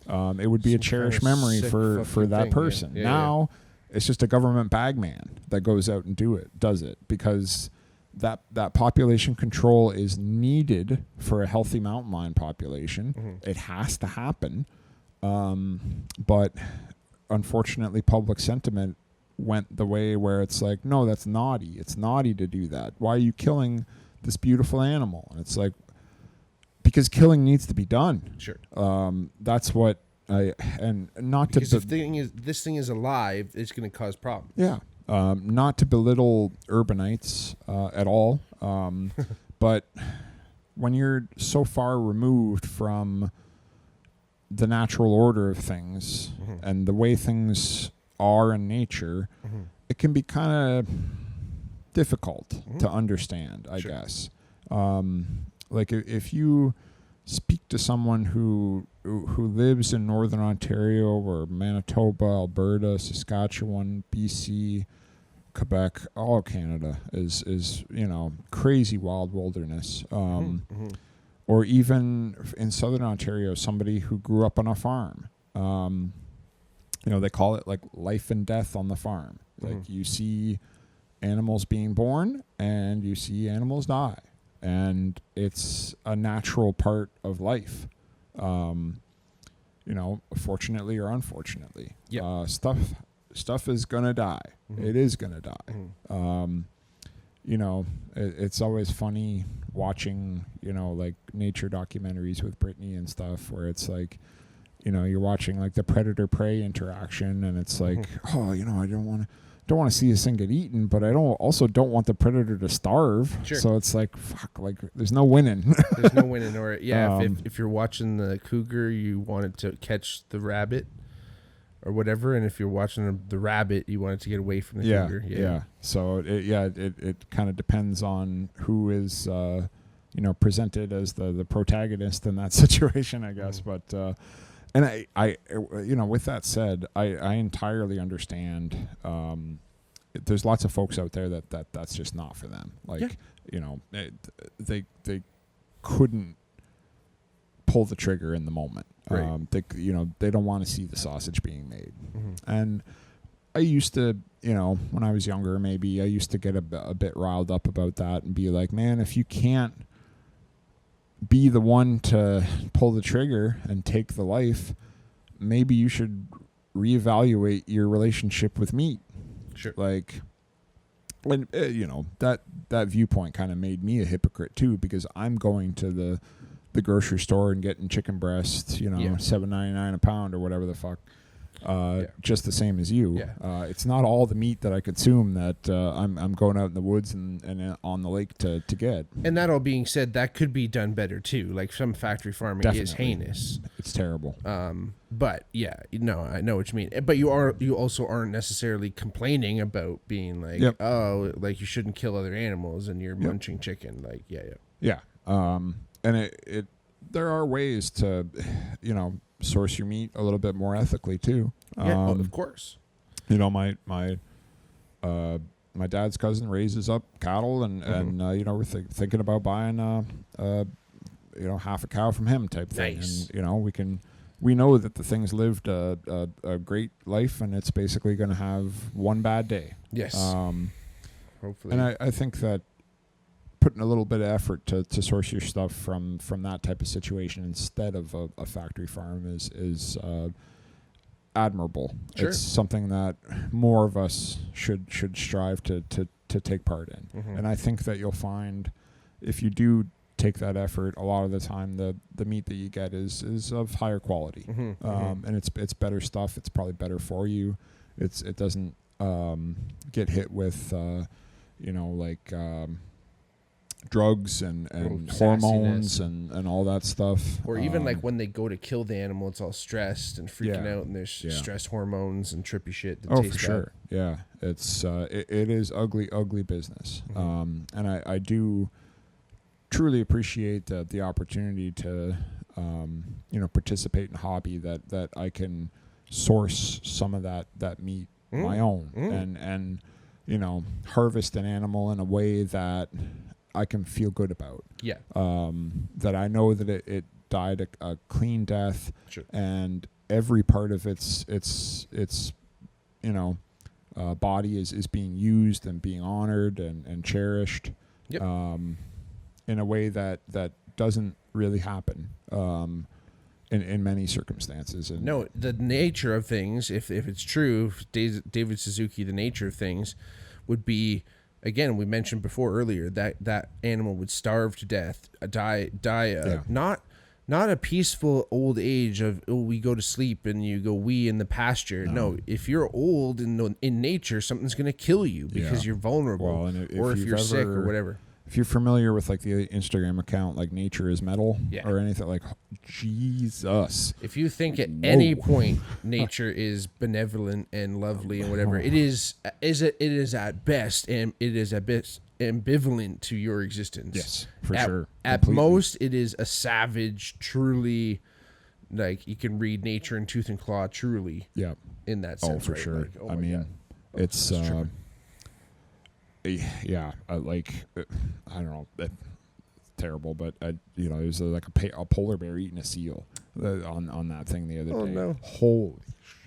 It would be a cherished memory for that person. Yeah. Now it's just a government bagman that goes out and does it because that population control is needed for a healthy mountain lion population. It has to happen, but unfortunately, public sentiment went the way where it's like, no, that's naughty. It's naughty to do that. Why are you killing this beautiful animal? And it's like, because killing needs to be done. Sure. That's what because if this thing is alive, it's going to cause problems. Yeah. Not to belittle urbanites at all, but when you're so far removed from the natural order of things and the way things are in nature, it can be kind of difficult to understand, I guess. Like if you speak to someone who lives in Northern Ontario or Manitoba, Alberta, Saskatchewan, BC, Quebec, all of Canada is crazy wild wilderness. Or even in Southern Ontario, somebody who grew up on a farm. They call it like life and death on the farm. Like you see animals being born and you see animals die, and it's a natural part of life. Fortunately or unfortunately, stuff is gonna die. It is gonna die. It's always funny watching like nature documentaries with Brittany and stuff, where it's like, you're watching like the predator prey interaction, and it's like, I don't want to see this thing get eaten, but I don't want the predator to starve. Sure. So it's like, fuck, like there's no winning. There's no winning. Or if you're watching the cougar, you want it to catch the rabbit or whatever, and if you're watching the rabbit, you want it to get away from the cougar. Yeah. So it kind of depends on who is presented as the protagonist in that situation, I guess. But and I with that said, I entirely understand. There's lots of folks out there that's just not for them. Like, they couldn't pull the trigger in the moment. Right. They don't want to see the sausage being made. And I used to, when I was younger, maybe I used to get a bit riled up about that and be like, man, if you can't be the one to pull the trigger and take the life, maybe you should reevaluate your relationship with meat. Sure. Like, when that viewpoint kind of made me a hypocrite too, because I'm going to the grocery store and getting chicken breasts, $7.99 a pound or whatever the fuck. Just the same as you. Yeah. It's not all the meat that I consume that I'm going out in the woods and on the lake to get. And that all being said, that could be done better too. Like some factory farming is heinous. It's terrible. But yeah, I know what you mean. But you also aren't necessarily complaining about being like, oh, like you shouldn't kill other animals and you're munching chicken. Like, yeah. And it there are ways to, source your meat a little bit more ethically too. Of course. My dad's cousin raises up cattle, and we're thinking about buying half a cow from him type thing. Nice. And we know that the thing's lived a great life, and it's basically going to have one bad day. Yes. Hopefully. And I think that putting a little bit of effort to source your stuff from that type of situation instead of a factory farm is admirable. Sure. It's something that more of us should strive to take part in. Mm-hmm. And I think that you'll find if you do take that effort, a lot of the time the meat that you get is of higher quality. Mm-hmm. And it's better stuff. It's probably better for you. It doesn't get hit with drugs and hormones and all that stuff. Or even like when they go to kill the animal, it's all stressed and freaking out, and there's stress hormones and trippy shit that tastes for sure. Yeah, it's it is ugly business. Mm-hmm. And I do truly appreciate the opportunity to participate in a hobby that I can source some of that meat my own and harvest an animal in a way that I can feel good about. Yeah. That I know that it died a clean death. Sure. And every part of its body is being used and being honored and cherished. Yep. In a way that doesn't really happen in many circumstances. And no, the nature of things, if it's true, David Suzuki, the nature of things would be, again, we mentioned before earlier that animal would starve to death, die not a peaceful old age of we go to sleep and you go wee in the pasture. No, if you're old in nature, something's gonna kill you because you're vulnerable, or if you're sick or whatever. If you're familiar with like the Instagram account, like Nature is Metal or anything, like Jesus. If you think at any point nature is benevolent and lovely and whatever, it is at best, and it is at best ambivalent to your existence. Yes, for sure. At most, it is a savage, truly, like you can read nature in tooth and claw, truly. Yeah. In that sense. Oh, for sure. Like, I mean, it's yeah, I don't know, it's terrible, but there's like a polar bear eating a seal on that thing the other day. Oh no! Holy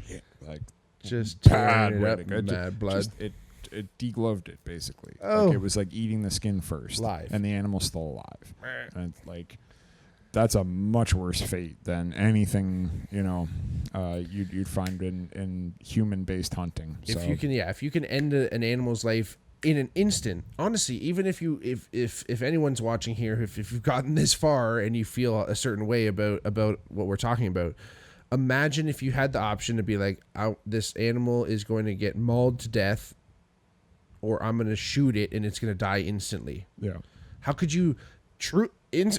shit! Like just tearing it up, mad blood. It degloved it basically. Oh. Like it was like eating the skin first, live, and the animal's still alive. And it's like that's a much worse fate than anything you'd find in human-based hunting. If you can end an animal's life in an instant, honestly, even if anyone's watching here, if you've gotten this far and you feel a certain way about what we're talking about, imagine if you had the option to be like, this animal is going to get mauled to death, or I'm going to shoot it and it's going to die instantly. Yeah. How could you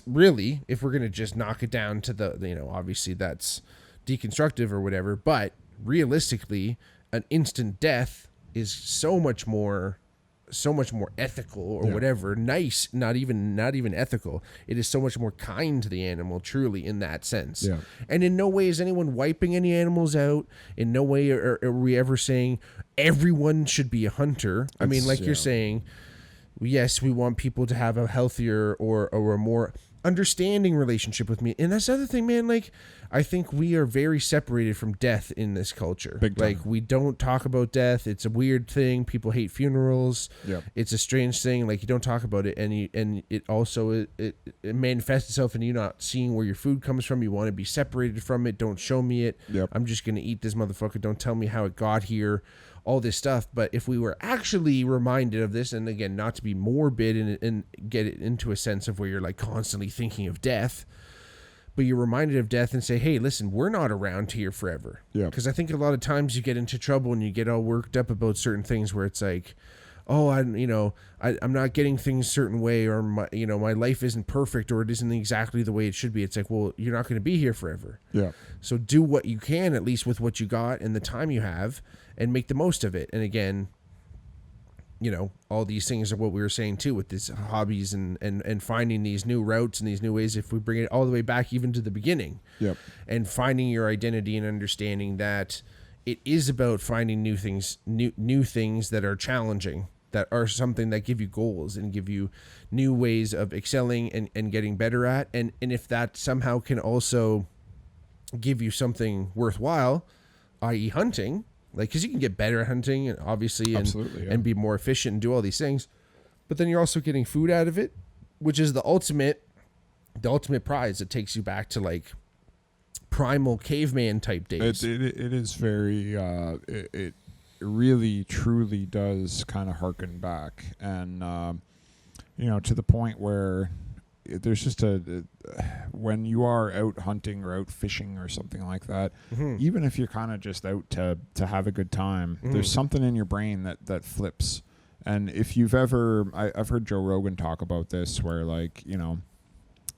really, if we're going to just knock it down to the, obviously that's deconstructive or whatever, but realistically, an instant death is so much more ethical or whatever, nice, not even ethical. It is so much more kind to the animal, truly, in that sense. Yeah. And in no way is anyone wiping any animals out. In no way are we ever saying everyone should be a hunter. You're saying, yes, we want people to have a healthier or a more understanding relationship with me. And that's the other thing, man. Like, I think we are very separated from death in this culture. Big time. Like, we don't talk about death. It's a weird thing. People hate funerals. Yep. It's a strange thing. Like, you don't talk about it, and it also it manifests itself in you not seeing where your food comes from. You want to be separated from it. Don't show me it. Yep. I'm just gonna eat this motherfucker. Don't tell me how it got here. All this stuff. But if we were actually reminded of this, and again, not to be morbid and get it into a sense of where you're like constantly thinking of death, but you're reminded of death and say, hey, listen, we're not around here forever. Yeah. Because I think a lot of times you get into trouble and you get all worked up about certain things where it's like, oh, I'm not getting things a certain way, or my life isn't perfect, or it isn't exactly the way it should be. It's like, well, you're not going to be here forever. Yeah. So do what you can, at least with what you got and the time you have, and make the most of it. And again, all these things are what we were saying too with these hobbies and finding these new routes and these new ways. If we bring it all the way back even to the beginning, Yep. and finding your identity and understanding that it is about finding new things that are challenging, that are something that give you goals and give you new ways of excelling and getting better at. And if that somehow can also give you something worthwhile, i.e. hunting, like, because you can get better at hunting, and obviously, and be more efficient and do all these things, but then you're also getting food out of it, which is the ultimate prize. It takes you back to like primal caveman type days. It is very it really truly does kind of harken back, and to the point where there's just when you are out hunting or out fishing or something like that, even if you're kind of just out to have a good time, there's something in your brain that flips. And if you've ever, I've heard Joe Rogan talk about this, where like,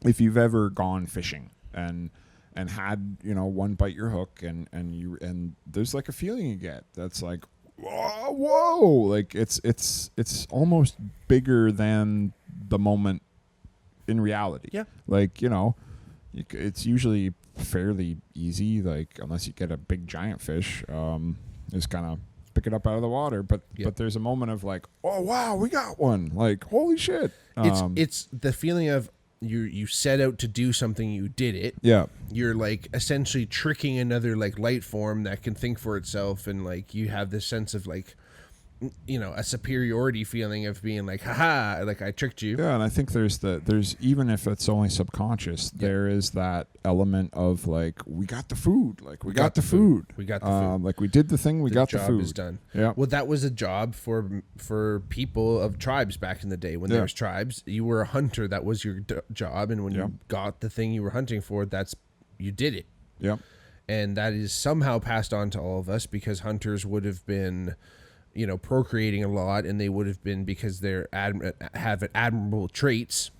if you've ever gone fishing and had, one bite your hook and there's like a feeling you get that's like, whoa, like it's almost bigger than the moment in reality. Yeah. Like, it's usually fairly easy, like unless you get a big giant fish, just kind of pick it up out of the water. But there's a moment of like, oh wow, we got one. Like, holy shit. It's the feeling of you set out to do something, you did it. Yeah. You're like essentially tricking another like light form that can think for itself, and like you have this sense of like, a superiority feeling of being like, haha, like I tricked you. Yeah, and I think there's even if it's only subconscious, there is that element of like, we got the food, like we got the food. We got the food. Like we did the thing, we got the food. The job is done. Yeah. Well, that was a job for people of tribes back in the day. When there was tribes, you were a hunter. That was your job, and when you got the thing you were hunting for, you did it. Yeah. And that is somehow passed on to all of us, because hunters would have been procreating a lot, and they would have been because they're have admirable traits.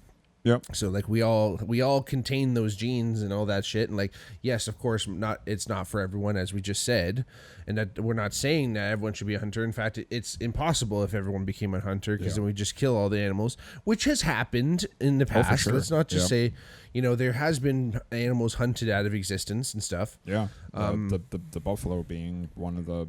Yep. So like we all contain those genes and all that shit, and like, yes, of course, it's not for everyone, as we just said, and that we're not saying that everyone should be a hunter. In fact, it's impossible if everyone became a hunter, because then we just kill all the animals, which has happened in the past. For sure. Let's not just say, there has been animals hunted out of existence and stuff. Yeah. The buffalo being one of the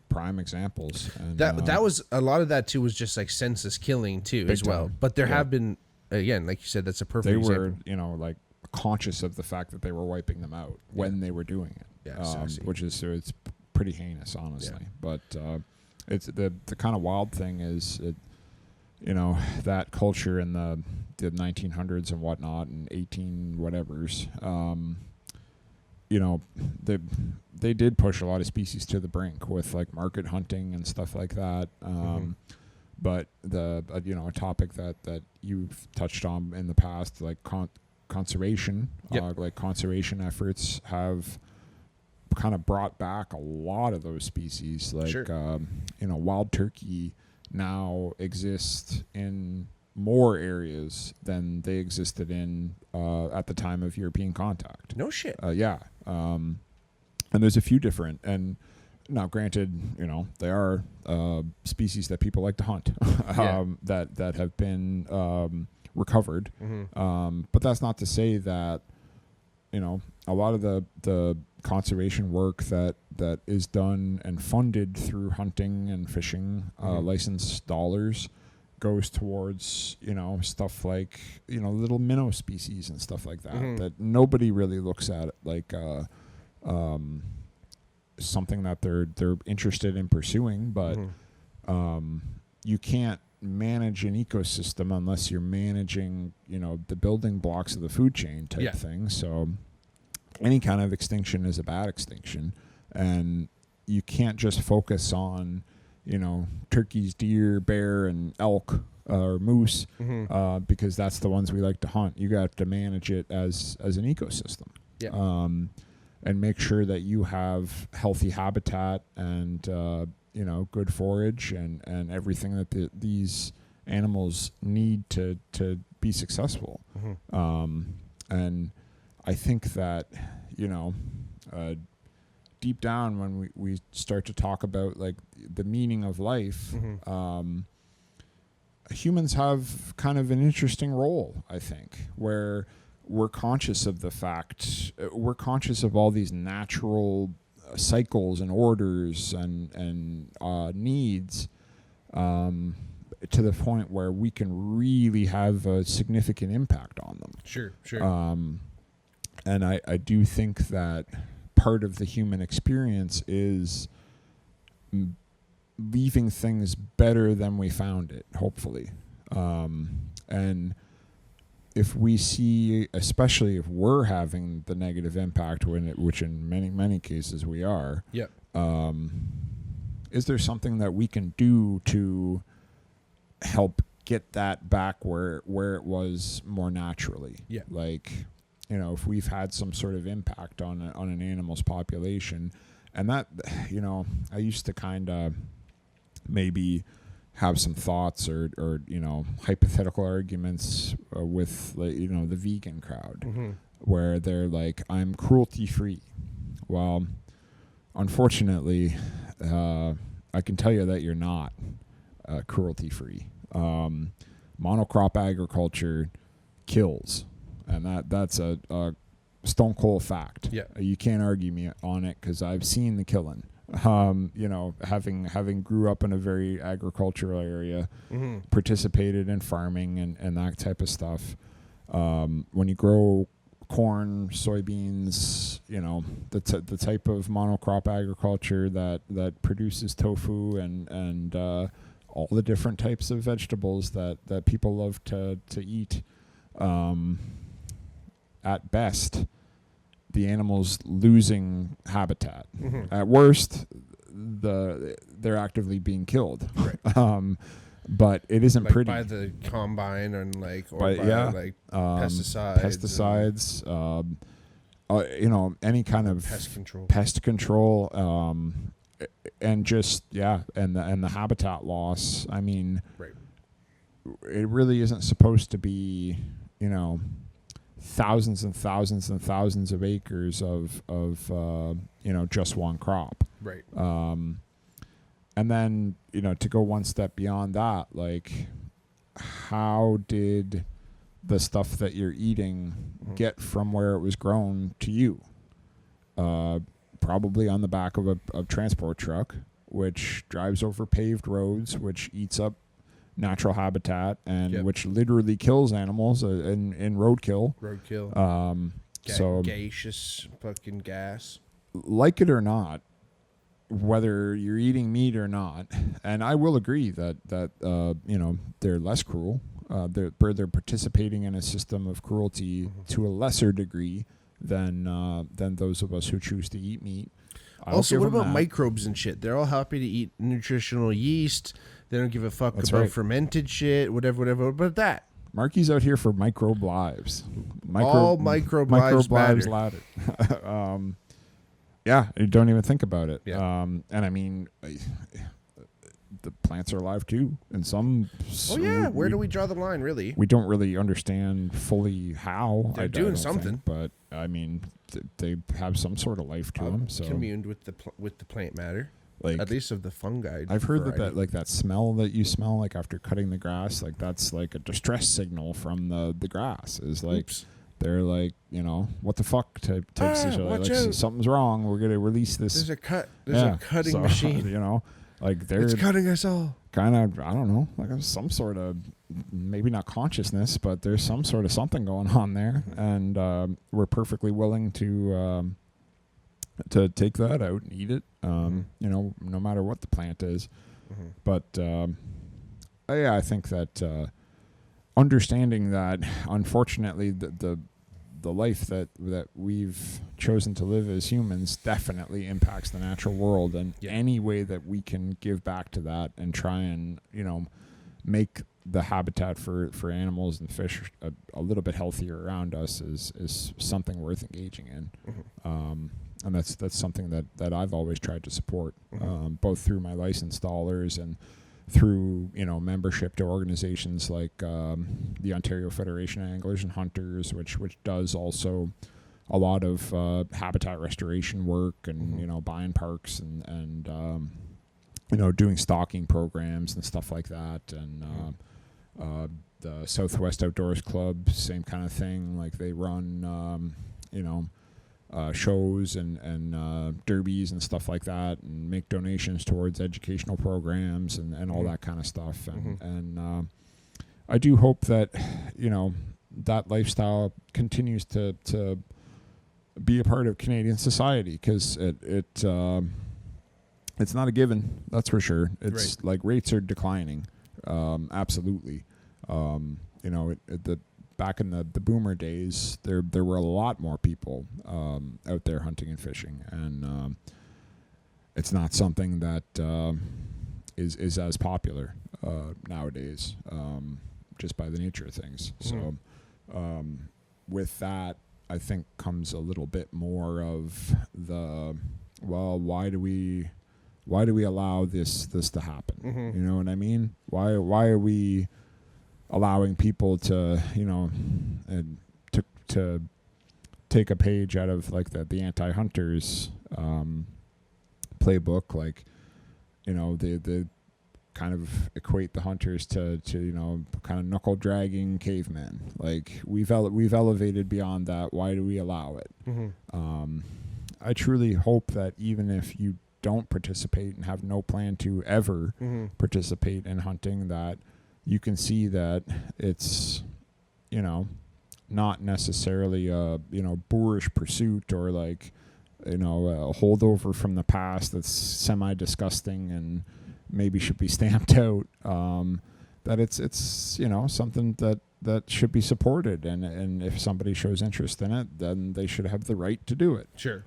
prime examples. And that was a lot of that too, was just like senseless killing too as well. Time. But there have been, again, like you said, that's a perfect example. They were, like conscious of the fact that they were wiping them out when they were doing it. Yeah, which is, it's pretty heinous, honestly. Yeah. But it's the kind of wild thing is, that culture in the 1900s and whatnot, and 18 whatevers, they did push a lot of species to the brink with like market hunting and stuff like that. But a topic that you've touched on in the past, like conservation, like conservation efforts have kind of brought back a lot of those species. Like, wild turkey now exists in more areas than they existed in at the time of European contact. No shit. Yeah. And there's a few different, and now granted, they are species that people like to hunt, that have been recovered. But that's not to say that, a lot of the conservation work that is done and funded through hunting and fishing, licensed dollars, goes towards, stuff like, little minnow species and stuff like that, that nobody really looks at it like something that they're interested in pursuing. But you can't manage an ecosystem unless you're managing, the building blocks of the food chain type thing. So any kind of extinction is a bad extinction. And you can't just focus on, turkeys, deer, bear, and elk or moose, because that's the ones we like to hunt. You got to manage it as an ecosystem, and make sure that you have healthy habitat and good forage and everything that these animals need to be successful. And I think that deep down, when we start to talk about like the meaning of life, humans have kind of an interesting role, I think, where we're conscious of the fact, we're conscious of all these natural cycles and orders and needs, to the point where we can really have a significant impact on them. Sure. And I do think that part of the human experience is leaving things better than we found it, hopefully. And if we see, especially if we're having the negative impact, which in many cases we are, is there something that we can do to help get that back where it was more naturally? Like, if we've had some sort of impact on an animal's population, and that, I used to kind of maybe have some thoughts or hypothetical arguments with, like, the vegan crowd, where they're like, I'm cruelty free. Well, unfortunately, I can tell you that you're not cruelty free. Monocrop agriculture kills. And that's a stone cold fact. You can't argue me on it because I've seen the killing. Having grew up in a very agricultural area, participated in farming and that type of stuff. When you grow corn, soybeans, the type of monocrop agriculture that produces tofu and all the different types of vegetables that people love to eat. At best, the animal's losing habitat. At worst, they're actively being killed. But it isn't like pretty. By the combine and pesticides. Any kind of pest control. And just and the habitat loss. I mean, it really isn't supposed to be, thousands and thousands and thousands of acres of just one crop. And then, to go one step beyond that, like, how did the stuff that you're eating get from where it was grown to you? Probably on the back of a transport truck, which drives over paved roads, which eats up natural habitat and which literally kills animals in roadkill. Gaseous fucking gas. Like it or not, whether you're eating meat or not, and I will agree that they're less cruel. They're participating in a system of cruelty to a lesser degree than those of us who choose to eat meat. Also, what about microbes and shit? They're all happy to eat nutritional yeast. They don't give a fuck about fermented shit, whatever. What about that? Marky's out here for microbe lives. All microbe lives matter. You don't even think about it. And I mean, the plants are alive too. And some... where do we draw the line, really? We don't really understand fully how. They're doing something. But, I mean, they have some sort of life to them. So communed with the plant matter. Like, at least of the fungi. I've heard that smell that you smell like after cutting the grass, like that's like a distress signal from the grass. Is like they're like, what the fuck type situation. Like, something's wrong. We're gonna release this. There's a cutting machine. Like they're it's cutting us all. Kind of, I don't know, like some sort of, maybe not consciousness, but there's some sort of something going on there, and we're perfectly willing to take that out and eat it, you know, no matter what the plant is. But yeah, I think that understanding that, unfortunately, the life that we've chosen to live as humans definitely impacts the natural world, and any way that we can give back to that and try and, you know, make the habitat for animals and fish a little bit healthier around us is something worth engaging in. And that's something that I've always tried to support, both through my licensed dollars and through, you know, membership to organizations like the Ontario Federation of Anglers and Hunters, which does also a lot of habitat restoration work and you know, buying parks and you know, doing stocking programs and stuff like that, and the Southwest Outdoors Club, same kind of thing. Like they run you know, shows and derbies and stuff like that, and make donations towards educational programs and all that kind of stuff. And I do hope that, you know, that lifestyle continues to be a part of Canadian society, because it's not a given, that's for sure. It's right. Like rates are declining, absolutely. You know, back in the boomer days, there were a lot more people out there hunting and fishing, and it's not something that is as popular nowadays, just by the nature of things. So with that, I think comes a little bit more of the, well, why do we allow this to happen? You know what I mean? Why are we allowing people to, you know, and to take a page out of like the anti-hunters playbook? Like, you know, the kind of equate the hunters to you know, kind of knuckle dragging cavemen. Like we've elevated beyond that. Why do we allow it? I truly hope that even if you don't participate and have no plan to ever participate in hunting, that you can see that it's, you know, not necessarily a, you know, boorish pursuit or like, you know, a holdover from the past that's semi-disgusting and maybe should be stamped out. That it's you know, something that should be supported, and if somebody shows interest in it, then they should have the right to do it. Sure.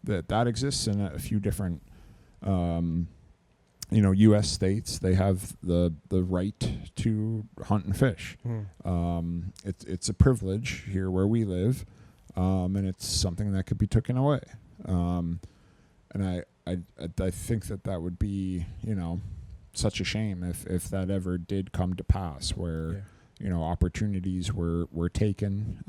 That exists in a few different you know, U.S. states. They have the right to hunt and fish. It's a privilege here where we live, and it's something that could be taken away. And I think that would be, you know, such a shame if that ever did come to pass, where you know, opportunities were taken,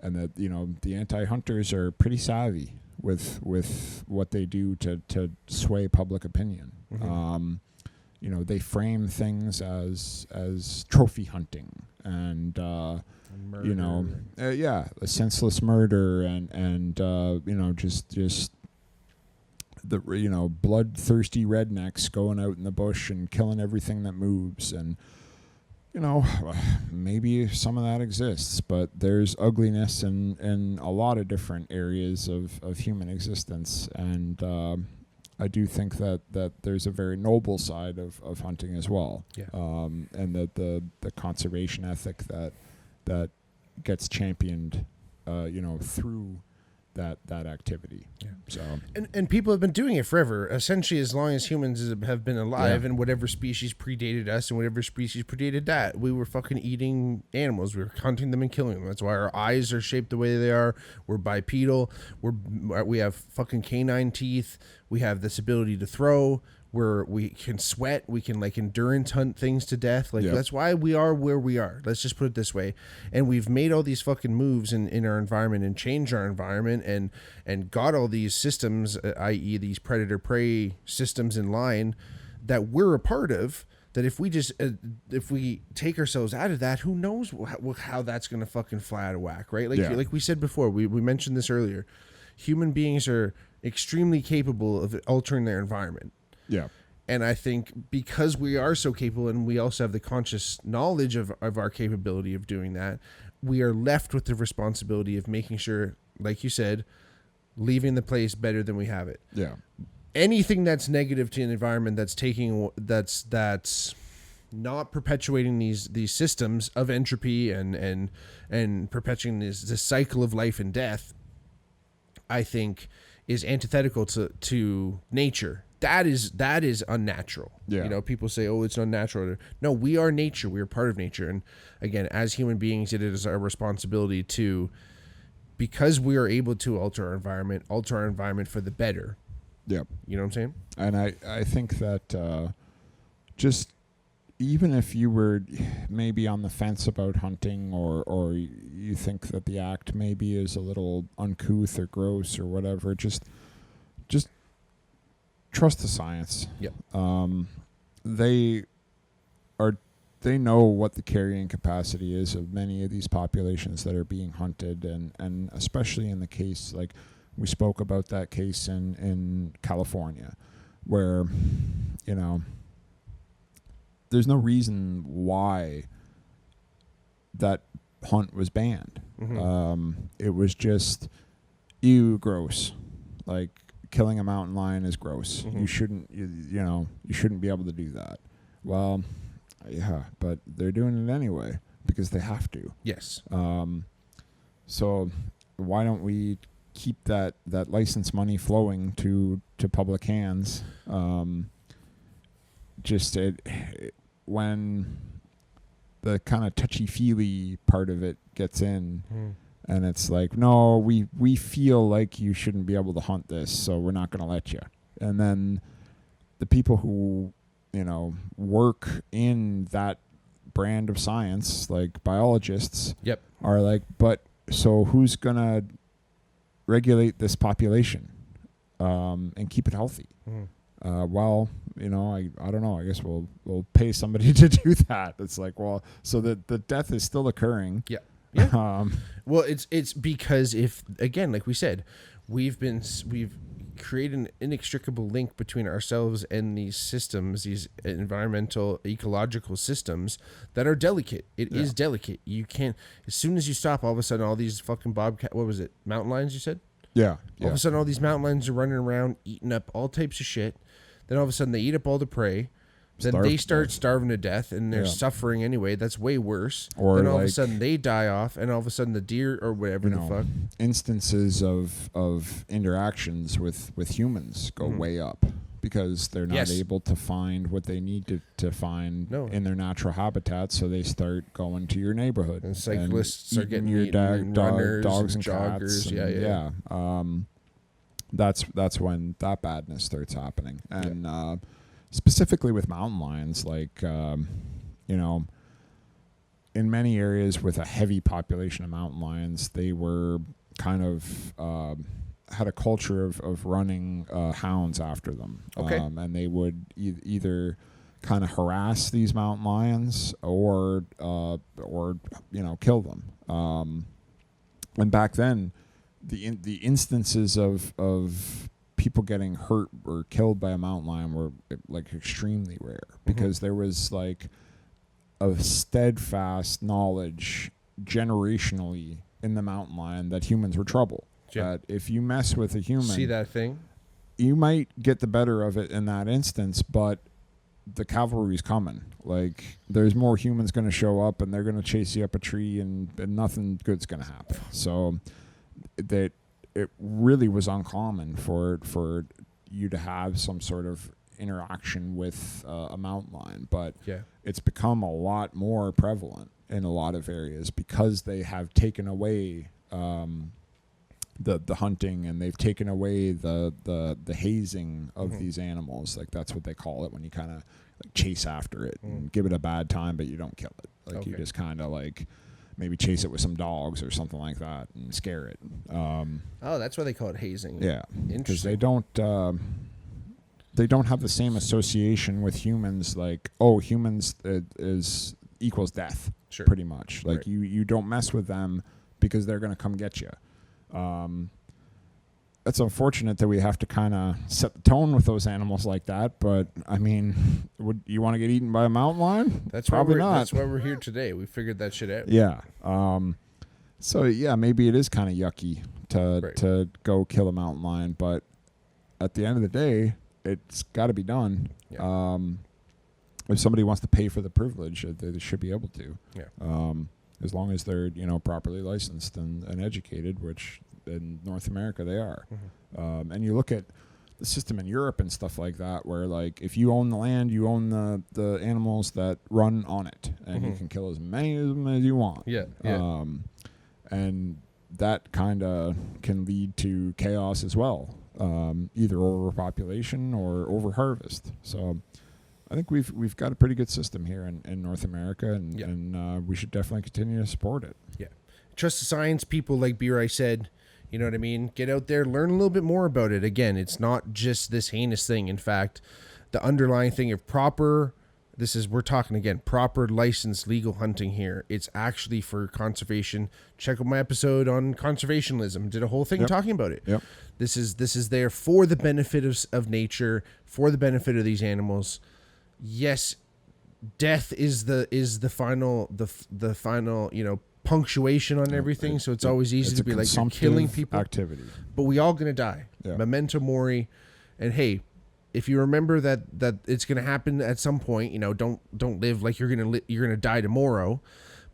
and that, you know, the anti-hunters are pretty savvy with what they do to sway public opinion. You know, they frame things as trophy hunting and you know, a senseless murder and you know, just the, you know, bloodthirsty rednecks going out in the bush and killing everything that moves. And you know, maybe some of that exists, but there's ugliness in a lot of different areas of human existence. And I do think that there's a very noble side of hunting as well. And that the conservation ethic that gets championed, you know, through that activity. So and people have been doing it forever, essentially as long as humans have been alive, and whatever species predated us and whatever species predated that, we were fucking eating animals. We were hunting them and killing them. That's why our eyes are shaped the way they are. We're bipedal. We have fucking canine teeth. We have this ability to throw. We can sweat. We can like endurance hunt things to death. Like that's why we are where we are. Let's just put it this way. And we've made all these fucking moves in our environment and changed our environment and got all these systems, i.e. these predator prey systems in line that we're a part of. That if we just if we take ourselves out of that, who knows how that's gonna fucking fly out of whack, right? Like we said before, we mentioned this earlier. Human beings are extremely capable of altering their environment. Yeah. And I think because we are so capable and we also have the conscious knowledge of our capability of doing that, we are left with the responsibility of making sure, like you said, leaving the place better than we have it. Yeah. Anything that's negative to an environment that's not perpetuating these systems of entropy and perpetuating this cycle of life and death, I think is antithetical to nature. That is unnatural. Yeah. You know, people say, oh, it's unnatural. No, we are nature. We are part of nature. And again, as human beings, it is our responsibility to, because we are able to alter our environment for the better. Yeah. You know what I'm saying? And I think that just even if you were maybe on the fence about hunting or you think that the act maybe is a little uncouth or gross or whatever, just trust the science. Yep. They know what the carrying capacity is of many of these populations that are being hunted, and especially in the case, like we spoke about that case in California, where, you know, there's no reason why that hunt was banned. Mm-hmm. It was just, ew, gross. Like, killing a mountain lion is gross. Mm-hmm. You shouldn't, you shouldn't be able to do that. Well, yeah, but they're doing it anyway because they have to. Yes. So why don't we keep that license money flowing to public hands? When the kind of touchy-feely part of it gets in, and it's like, no, we feel like you shouldn't be able to hunt this, so we're not going to let you. And then the people who, work in that brand of science, like biologists, Yep. are like, but so who's going to regulate this population and keep it healthy? Well, I don't know. I guess we'll pay somebody to do that. It's like, well, so the death is still occurring. Yeah. Yeah. Well, it's because if, again, like we said, we've created an inextricable link between ourselves and these systems, these environmental, ecological systems that are delicate. It is delicate. You can't, as soon as you stop, all of a sudden, all these fucking mountain lions, you said? Yeah. All of a sudden, all these mountain lions are running around, eating up all types of shit. Then all of a sudden, they eat up all the prey. Then they start starving to death, and they're suffering anyway. That's way worse. Or then all of a sudden, they die off, and all of a sudden, the deer or whatever the fuck. Instances of interactions with humans go way up because they're not able to find what they need to find in their natural habitat, so they start going to your neighborhood. And cyclists are getting your runners, dogs and joggers. cats. That's when that badness starts happening. And specifically with mountain lions, like, in many areas with a heavy population of mountain lions, they were kind of had a culture of running hounds after them. Okay. And they would either kind of harass these mountain lions or kill them. And back then, the instances of people getting hurt or killed by a mountain lion were like extremely rare because there was like a steadfast knowledge generationally in the mountain lion that humans were trouble. That if you mess with a human, see that thing, you might get the better of it in that instance, but the cavalry's coming. Like, there's more humans going to show up, and they're going to chase you up a tree, and nothing good's going to happen. So that it really was uncommon for you to have some sort of interaction with a mountain lion, but it's become a lot more prevalent in a lot of areas because they have taken away the hunting, and they've taken away the hazing of these animals. Like, that's what they call it when you kind of like chase after it and give it a bad time, but you don't kill it. Like, you just kind of like maybe chase it with some dogs or something like that and scare it. That's why they call it hazing. Yeah, because they don't have the same association with humans. Like, humans is equals death, pretty much. Like, you don't mess with them because they're going to come get you. it's unfortunate that we have to kind of set the tone with those animals like that. But I mean, would you want to get eaten by a mountain lion? That's probably why not. That's why we're here today. We figured that shit out. Yeah. So yeah, maybe it is kind of yucky to go kill a mountain lion, but at the end of the day, it's got to be done. Yeah. If somebody wants to pay for the privilege, they should be able to. Yeah. As long as they're properly licensed and educated, which in North America they are. Mm-hmm. And you look at the system in Europe and stuff like that, where like if you own the land, you own the animals that run on it, and you can kill as many of them as you want. Yeah. Yeah. And that kind of can lead to chaos as well, either overpopulation or overharvest. So I think we've got a pretty good system here in North America, and we should definitely continue to support it. Yeah. Trust the science. People like B-Rai said, you know what I mean? Get out there, learn a little bit more about it. Again, it's not just this heinous thing. In fact, the underlying thing of we're talking again, proper licensed legal hunting here. It's actually for conservation. Check out my episode on conservationism. Did a whole thing talking about it. Yep. This is there for the benefit of nature, for the benefit of these animals. Yes, death is the final punctuation on everything. So it's always easy to be like, you're killing people. Activity. But we all gonna die. Yeah. Memento mori. And hey, if you remember that it's gonna happen at some point, don't live like you're gonna die tomorrow,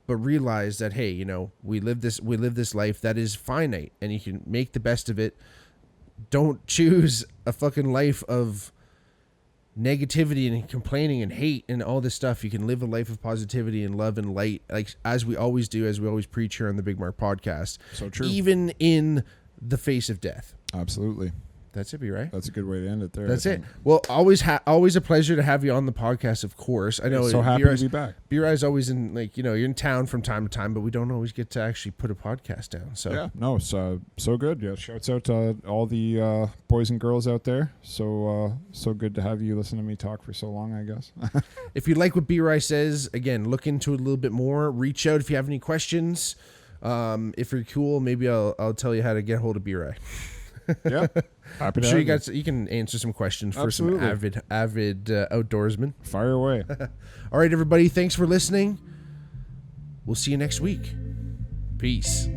but realize that hey, we live this life that is finite, and you can make the best of it. Don't choose a fucking life of negativity and complaining and hate and all this stuff. You can live a life of positivity and love and light, like as we always do, as we always preach here on the Bigmark podcast. So true. Even in the face of death. Absolutely. That's it, right? That's a good way to end it there. That's it. Well, always a pleasure to have you on the podcast, of course. I know. So happy to be back. B-Rai's always in, you're in town from time to time, but we don't always get to actually put a podcast down. So yeah, no, so good. Yeah, shouts out to all the boys and girls out there. So good to have you listen to me talk for so long, I guess. If you like what B-Rai says, again, look into it a little bit more. Reach out if you have any questions. If you're cool, maybe I'll tell you how to get a hold of B-Rai. Yeah, happy to. I'm sure you can answer some questions for some avid outdoorsmen. Fire away. All right, everybody. Thanks for listening. We'll see you next week. Peace.